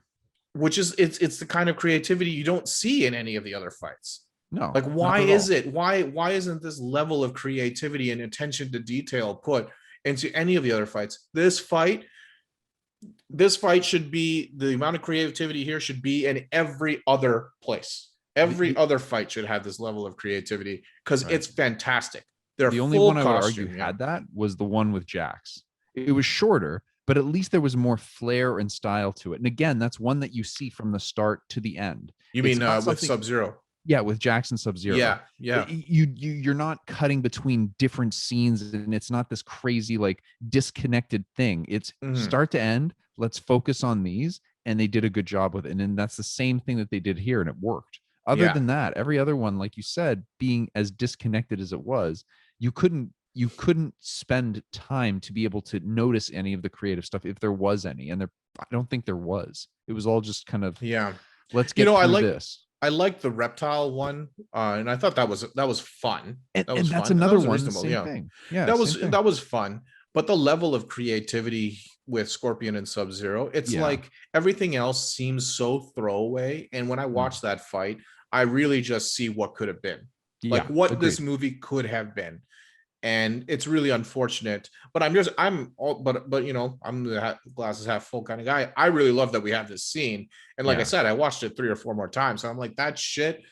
Which is, it's the kind of creativity you don't see in any of the other fights. No. Like, why is it? Why isn't this level of creativity and attention to detail put into any of the other fights? This fight should be, the amount of creativity here should be in every other place. Every other fight should have this level of creativity, because it's fantastic. The only one I would argue had that was the one with Jax. It was shorter, but at least there was more flair and style to it. And again, that's one that you see from the start to the end. You mean with Sub-Zero? Yeah, with Jackson Sub-Zero. Yeah. You're not cutting between different scenes, and it's not this crazy like disconnected thing. It's start to end. Let's focus on these, and they did a good job with it. And then that's the same thing that they did here, and it worked. Other than that, every other one, like you said, being as disconnected as it was, you couldn't spend time to be able to notice any of the creative stuff, if there was any. And I don't think there was. It was all just kind of let's get through this. I like the reptile one, and I thought that was fun. And that's another one. The same thing. Yeah, that was fun. But the level of creativity with Scorpion and Sub-Zero, it's like everything else seems so throwaway. And when I watch that fight, I really just see what could have been, like what this movie could have been. and it's really unfortunate. But I'm all, but you know, I'm the glasses half full kind of guy. I really love that we have this scene, and like I Yeah. said, I watched it 3 or 4 more times. So I'm like, that shit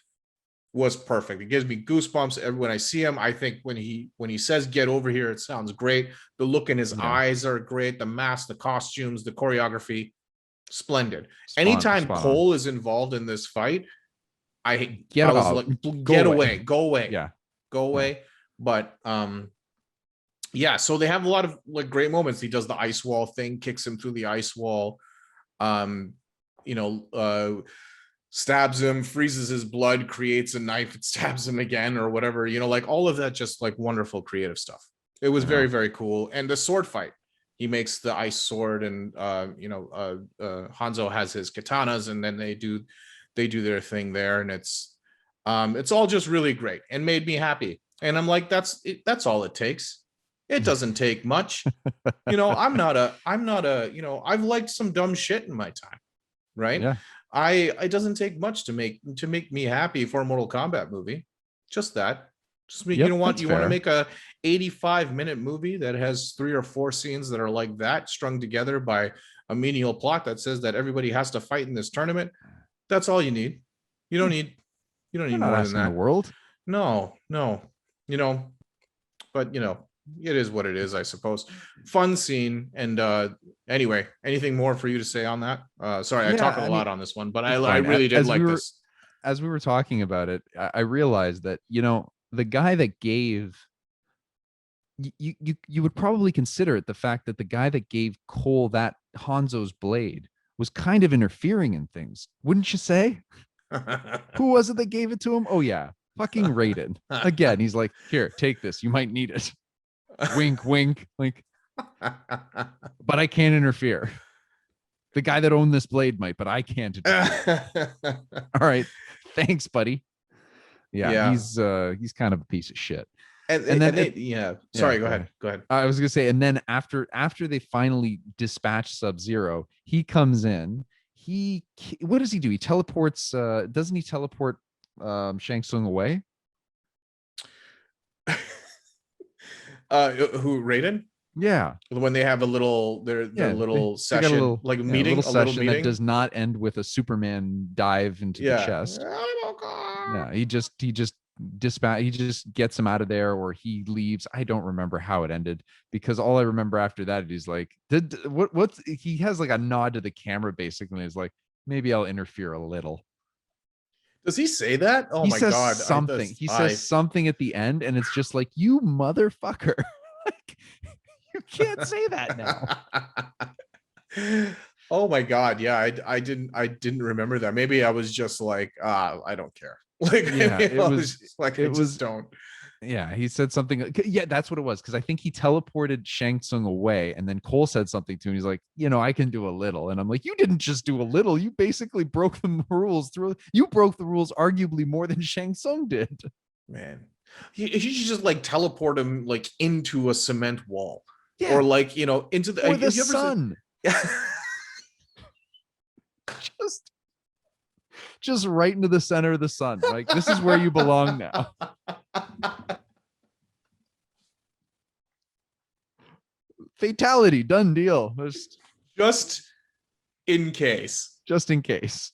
was perfect. It gives me goosebumps every when I see him. I think when he says "get over here," it sounds great. The look in his Yeah. eyes are great. The mask, the costumes, the choreography, splendid. Spot Anytime spot on. Cole is involved in this fight, I Get I was off. like, Go get away. away, go away, Yeah. go Yeah. away. But yeah, so they have a lot of like great moments. He does the ice wall thing, kicks him through the ice wall, um, you know, stabs him, freezes his blood, creates a knife, and stabs him again, or whatever, you know, like all of that, just like wonderful creative stuff. It was I know. very, very cool. And the sword fight, he makes the ice sword, and Hanzo has his katanas, and then they do their thing there, and it's all just really great and made me happy. And I'm like, that's it, that's all it takes. It doesn't take much. You know, I'm not a, you know, I've liked some dumb shit in my time, right? Yeah. It doesn't take much to make me happy for a Mortal Kombat movie. Just that. Just me, you Yep. know what? That's You want to fair. make a 85-minute movie that has 3 or 4 scenes that are like that, strung together by a menial plot that says that everybody has to fight in this tournament. That's all you need. You don't Yeah. need you don't You're need not more than asking the that. world. No, no. You know, but you know, it is what it is, I suppose. Fun scene. And anyway, anything more for you to say on that? Sorry, I Yeah. talked a I mean, lot on this one, but it's I fine. really did like this. As we were talking about it, I realized that, you know, the guy that gave you would probably consider it the fact that the guy that gave Cole that Hanzo's blade was kind of interfering in things, wouldn't you say? Who was it that gave it to him? Oh yeah, fucking Raiden. Again, he's like, here, take this. You might need it. Wink, wink. Like, but I can't interfere. The guy that owned this blade might, but I can't interfere. All right, thanks, buddy. Yeah, Yeah. he's kind of a piece of shit. And And then yeah. yeah, Sorry, go go ahead. ahead. Go ahead. I was gonna say, and then after they finally dispatch Sub-Zero, he comes in. What does he do? He teleports. Doesn't he teleport Shang Tsung away? Who, Raiden? Yeah, When they have a little their yeah. They, little they got a session, little like a yeah, a meeting, little a little session that meeting. does not end with a Superman dive into the Yeah. chest. Yeah, he just gets him out of there, or he leaves. I don't remember how it ended, because all I remember after that is like, what's he has like a nod to the camera basically, is like, maybe I'll interfere a little. Does he say that? Oh He my says god. something. He says something at the end, and it's just like, you motherfucker. Like, you can't say that now. Oh my god. Yeah, I didn't remember that. Maybe I was just like, I don't care. Like Yeah, maybe I was just like, I it just was don't. yeah, he said something. Yeah, that's what it was. Because I think he teleported Shang Tsung away, and then Cole said something to him. He's like, you know, I can do a little, and I'm like, you didn't just do a little. You basically broke the rules through. You broke the rules arguably more than Shang Tsung did. Man. You should just like teleport him like into a cement wall. Yeah, Or like, you know, into the or the have you ever seen sun. just just right into the center of the sun. Like, this is where you belong now. Fatality, done deal. just in case. Just in case.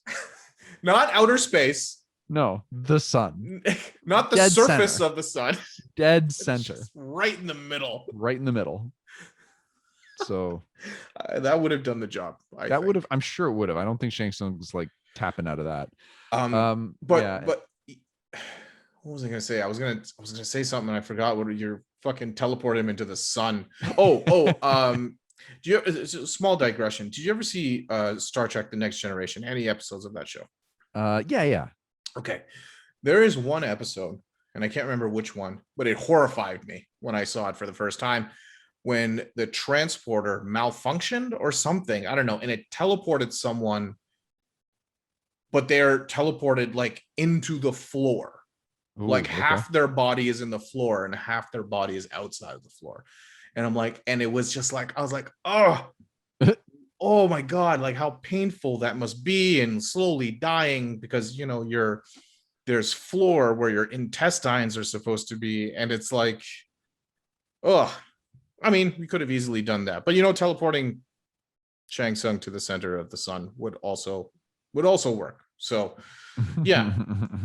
Not outer space, No, the sun. not the Dead surface center. of the sun. Dead It's center. just right in the middle. Right in the middle. So That would have done the job. that would have, I'm sure it would have. I don't think Shang Tsung was like tapping out of that. But Yeah. what was I gonna say? I was gonna say something and I forgot what you're fucking teleport him into the sun. Do you it's a small digression? Did you ever see Star Trek The Next Generation? Any episodes of that show? Yeah. Okay. There is one episode, and I can't remember which one, but it horrified me when I saw it for the first time, when the transporter malfunctioned or something. I don't know. And it teleported someone, but they're teleported like into the floor. Ooh, Like okay. half their body is in the floor and half their body is outside of the floor. And I'm like, and it was just like, I was like, oh my God, like how painful that must be, and slowly dying because, you know, there's floor where your intestines are supposed to be. And it's like, Oh, I mean, we could have easily done that, but teleporting Shang Tsung to the center of the sun would also work. So yeah,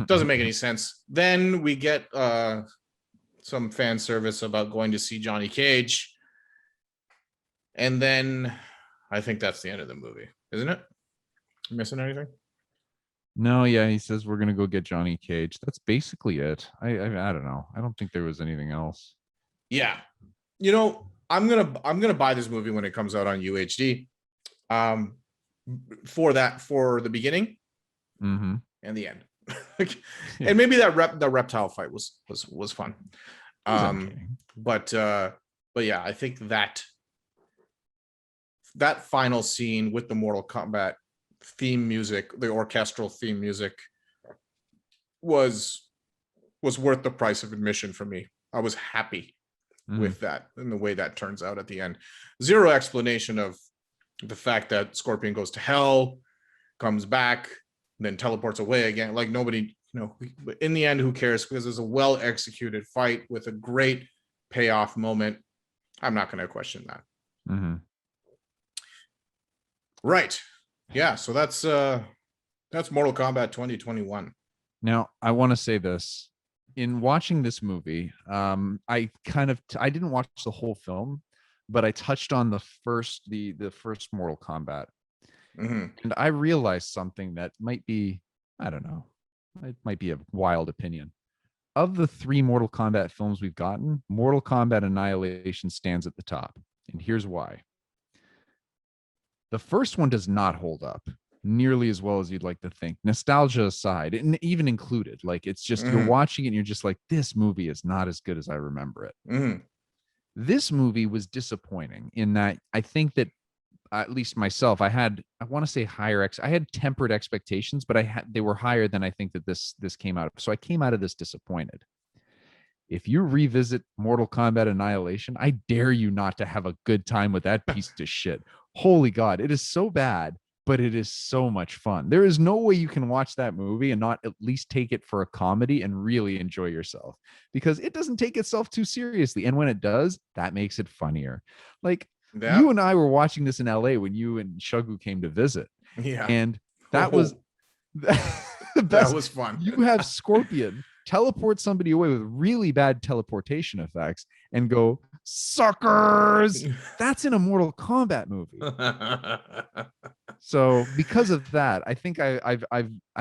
doesn't make any sense. Then we get some fan service about going to see Johnny Cage, and then I think that's the end of the movie, isn't it? Missing anything? No, yeah, he says we're gonna go get Johnny Cage. That's basically it. I don't know. I don't think there was anything else. Yeah, I'm gonna buy this movie when it comes out on UHD. For the beginning and the end, and maybe the reptile fight was fun. But yeah, I think that final scene with the Mortal Kombat theme music, the orchestral theme music, was worth the price of admission for me. I was happy with that and the way that turns out at the end. Zero explanation of the fact that Scorpion goes to hell, comes back, then teleports away again. Like nobody, in the end, who cares? Because it's a well executed fight with a great payoff moment. I'm not going to question that. Right. Yeah. So that's Mortal Kombat 2021. Now, I want to say this. In watching this movie, I didn't watch the whole film, but I touched on the first Mortal Kombat. And I realized something that might be, I don't know, it might be a wild opinion. Of the 3 Mortal Kombat films we've gotten, Mortal Kombat Annihilation stands at the top. And here's why. The first one does not hold up nearly as well as you'd like to think. Nostalgia aside, and even included, like it's just you're watching it and you're just like, this movie is not as good as I remember it. This movie was disappointing in that I think that at least myself, I want to say I had tempered expectations, but they were higher than I think that this came out of. So I came out of this disappointed. If you revisit Mortal Kombat Annihilation, I dare you not to have a good time with that piece of shit. Holy God, it is so bad, but it is so much fun. There is no way you can watch that movie and not at least take it for a comedy and really enjoy yourself, because it doesn't take itself too seriously. And when it does, that makes it funnier. Like you and I were watching this in LA when you and Shagu came to visit. Yeah. And that was that was fun. You have Scorpion teleport somebody away with really bad teleportation effects and go, suckers. That's in a Mortal Kombat movie. So because of that, I think I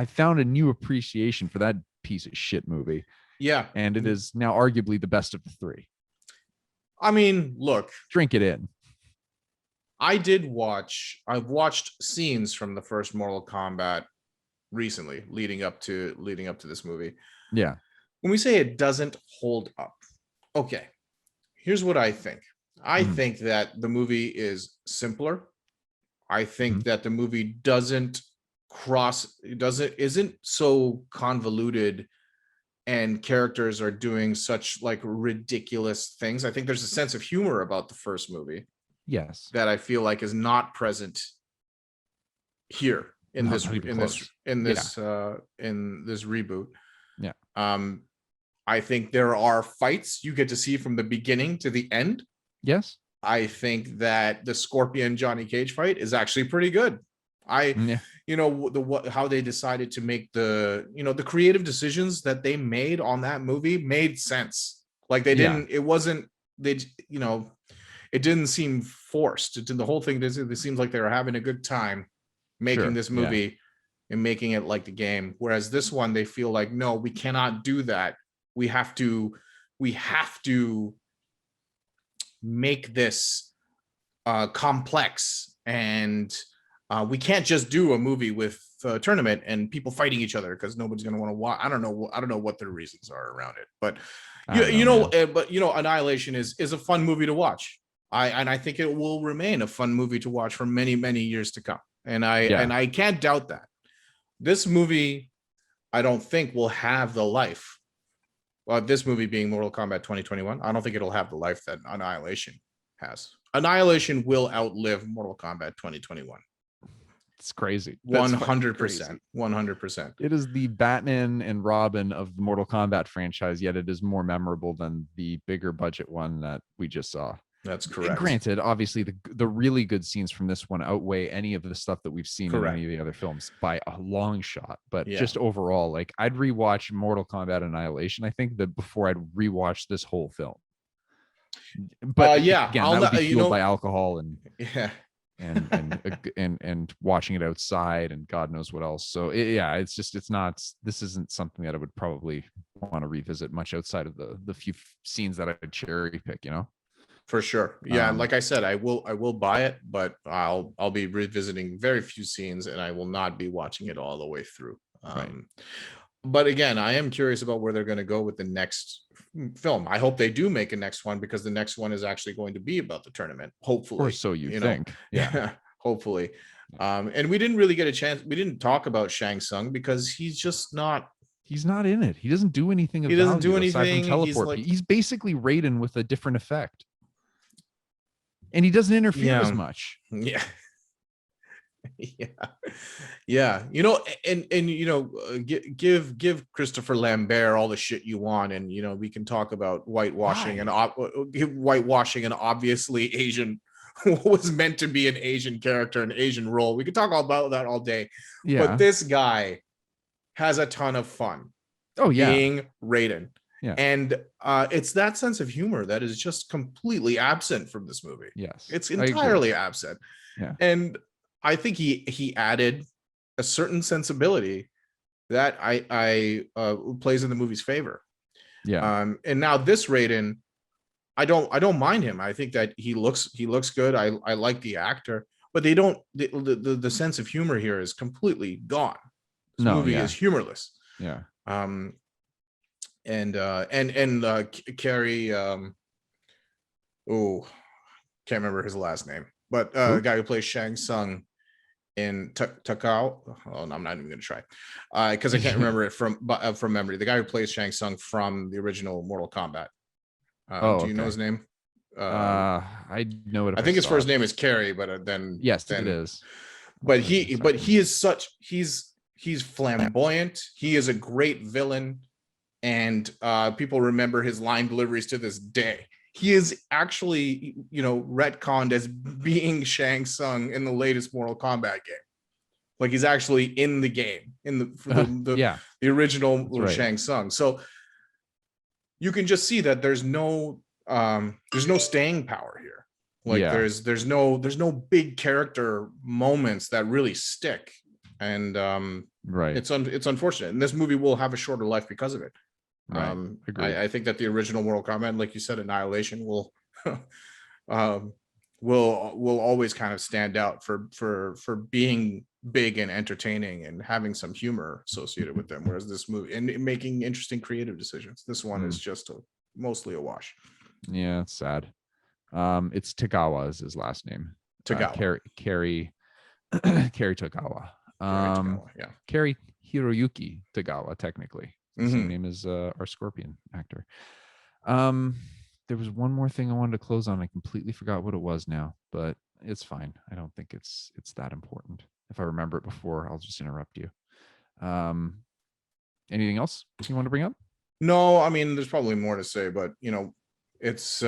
found a new appreciation for that piece of shit movie. Yeah. And it is now arguably the best of the 3. I mean, look, drink it in. I've watched scenes from the first Mortal Kombat recently, leading up to this movie. Yeah. When we say it doesn't hold up, okay, here's what I think. I think that the movie is simpler. I think that the movie isn't so convoluted and characters are doing such like ridiculous things. I think there's a sense of humor about the first movie. Yes. That I feel like is not present here in this reboot. Yeah. I think there are fights you get to see from the beginning to the end. Yes. I think that the Scorpion Johnny Cage fight is actually pretty good. How they decided to make the creative decisions that they made on that movie made sense. Like they didn't, it didn't seem forced. The whole thing, it seems like they were having a good time making this movie and making it like the game. Whereas this one, they feel like, no, we cannot do that. We have to make this complex, and we can't just do a movie with a tournament and people fighting each other because nobody's going to want to watch. I don't know what their reasons are around it, but Annihilation is a fun movie to watch. I think it will remain a fun movie to watch for many, many years to come. And I can't doubt that. This movie, I don't think will have the life. Well, this movie being Mortal Kombat 2021, I don't think it'll have the life that Annihilation has. Annihilation will outlive Mortal Kombat 2021. It's crazy. That's fucking crazy. 100%. 100%. It is the Batman and Robin of the Mortal Kombat franchise, yet it is more memorable than the bigger budget one that we just saw. That's And correct. granted, obviously the really good scenes from this one outweigh any of the stuff that we've seen Correct. in any of the other films by a long shot. But Yeah. just overall, like I'd rewatch Mortal Kombat Annihilation, I think, that before I'd rewatch this whole film. But yeah, again, I'll that would not- be you fueled know- by alcohol and Yeah. and watching it outside and God knows what else. So yeah, it's just, it's not, this isn't something that I would probably want to revisit much outside of the few scenes that I would cherry pick, you know. For sure. Yeah, like I said, I will buy it, but I'll be revisiting very few scenes, and I will not be watching it all the way through. Right. But again, I am curious about where they're going to go with the next film. I hope they do make a next one, because the next one is actually going to be about the tournament, hopefully. Or so you know? think. Yeah, hopefully. And we didn't really get a chance. We didn't talk about Shang Tsung because he's just not. He's not in it. He doesn't do anything. He doesn't do aside from anything. teleport. He's basically Raiden with a different effect. And he doesn't interfere as much. Yeah. Yeah. You know, and you know, give Christopher Lambert all the shit you want, and you know, we can talk about whitewashing and whitewashing an obviously Asian was meant to be an Asian character, an Asian role. We could talk all about that all day. Yeah. But this guy has a ton of fun. Oh yeah. Being Raiden. Yeah. And it's that sense of humor that is just completely absent from this movie. Yes. It's entirely absent. Yeah. And I think he added a certain sensibility that I plays in the movie's favor. Yeah. And now this Raiden, I don't mind him. I think that he looks good. I like the actor, but they don't, the sense of humor here is completely gone. This movie is humorless. Yeah. And Carrie, can't remember his last name, but the guy who plays Shang Tsung in Takao. Oh, no, I'm not even gonna try, because I can't remember it from memory. The guy who plays Shang Tsung from the original Mortal Kombat. Do you know his name? I know it. I think his first name is Carrie, but then yes, it is. But he is he's flamboyant. He is a great villain. And people remember his line deliveries to this day. He is actually, you know, retconned as being Shang Tsung in the latest Mortal Kombat game. Like he's actually in the game, in the original Shang Tsung. So you can just see that there's no staying power here. Like there's no big character moments that really stick. And it's unfortunate. And this movie will have a shorter life because of it. Right. I think that the original Mortal Kombat, like you said, Annihilation will always kind of stand out for being big and entertaining and having some humor associated with them. Whereas this movie and making interesting creative decisions, this one is just mostly a wash. Yeah, it's sad. It's Tagawa is his last name. Tagawa. Carrie Tagawa. Carrie Hiroyuki Tagawa, technically. His name is our Scorpion actor. There was one more thing I wanted to close on. I completely forgot what it was now, but it's fine. I don't think it's that important. If I remember it before, I'll just interrupt you. Anything else you want to bring up? No, I mean, there's probably more to say, but you know, it's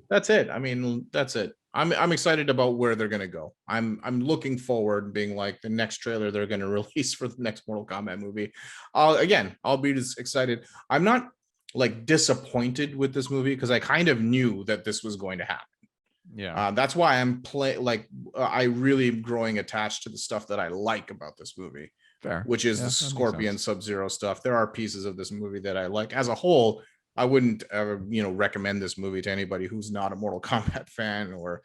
that's it. I mean, that's it. I'm excited about where they're gonna go. I'm looking forward, being like the next trailer they're gonna release for the next Mortal Kombat movie. I'll be just excited. I'm not like disappointed with this movie because I kind of knew that this was going to happen. Yeah, that's why I really am growing attached to the stuff that I like about this movie. Fair. Which is the Scorpion Sub-Zero stuff. There are pieces of this movie that I like. As a whole, I wouldn't ever, recommend this movie to anybody who's not a Mortal Kombat fan or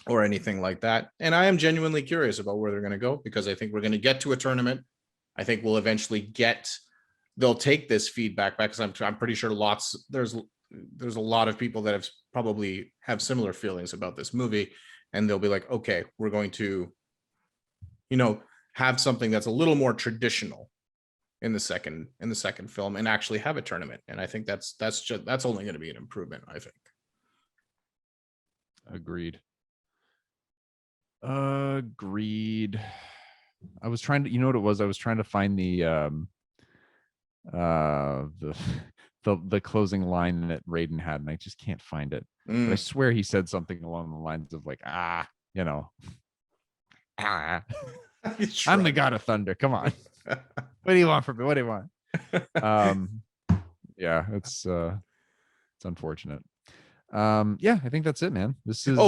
anything like that. And I am genuinely curious about where they're going to go, because I think we're going to get to a tournament. I think we'll eventually they'll take this feedback back, because I'm pretty sure there's a lot of people that have probably have similar feelings about this movie, and they'll be like, okay, we're going to, have something that's a little more traditional in the second film and actually have a tournament. And I think that's only going to be an improvement, I think. Agreed. Agreed. I was trying to, you know what it was? I was trying to find the the closing line that Raiden had, and I just can't find it. But I swear he said something along the lines of like, you know, I'm the god of thunder. Come on. What do you want from me? What do you want? Yeah, it's unfortunate. Yeah, I think that's it, man. This is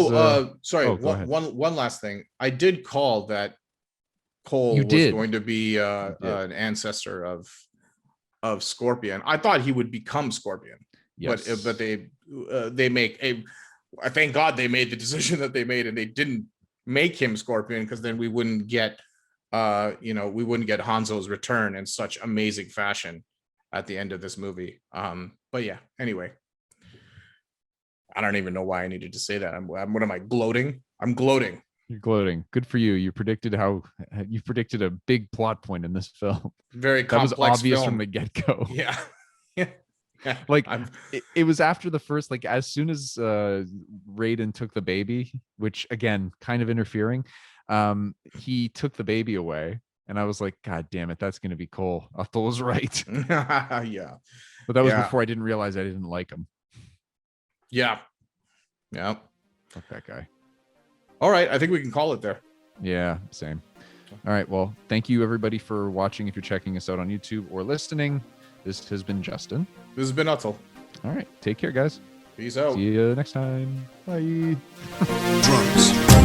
sorry, go ahead. one last thing. I did call that Cole You was did. going to be an ancestor of Scorpion. I thought he would become Scorpion. Yes. But they make a, I thank God they made the decision that they made, and they didn't make him Scorpion, because then we wouldn't get we wouldn't get Hanzo's return in such amazing fashion at the end of this movie. But yeah, anyway, I don't even know why I needed to say that. What am I gloating? I'm gloating. You're gloating. Good for you. You predicted a big plot point in this film. Very complex. That was obvious film from the get-go. Yeah. Like it was after the first, like as soon as Raiden took the baby, which again, kind of interfering, he took the baby away, and I was like, God damn it, that's gonna be Cole. Atul was right. Yeah. But that was before I didn't realize I didn't like him. Yeah. Yeah. Fuck that guy. All right, I think we can call it there. Yeah, same. All right, well, thank you everybody for watching. If you're checking us out on YouTube or listening, this has been Justin. This has been Atul. All right, take care, guys. Peace out. See you next time. Bye. Drums.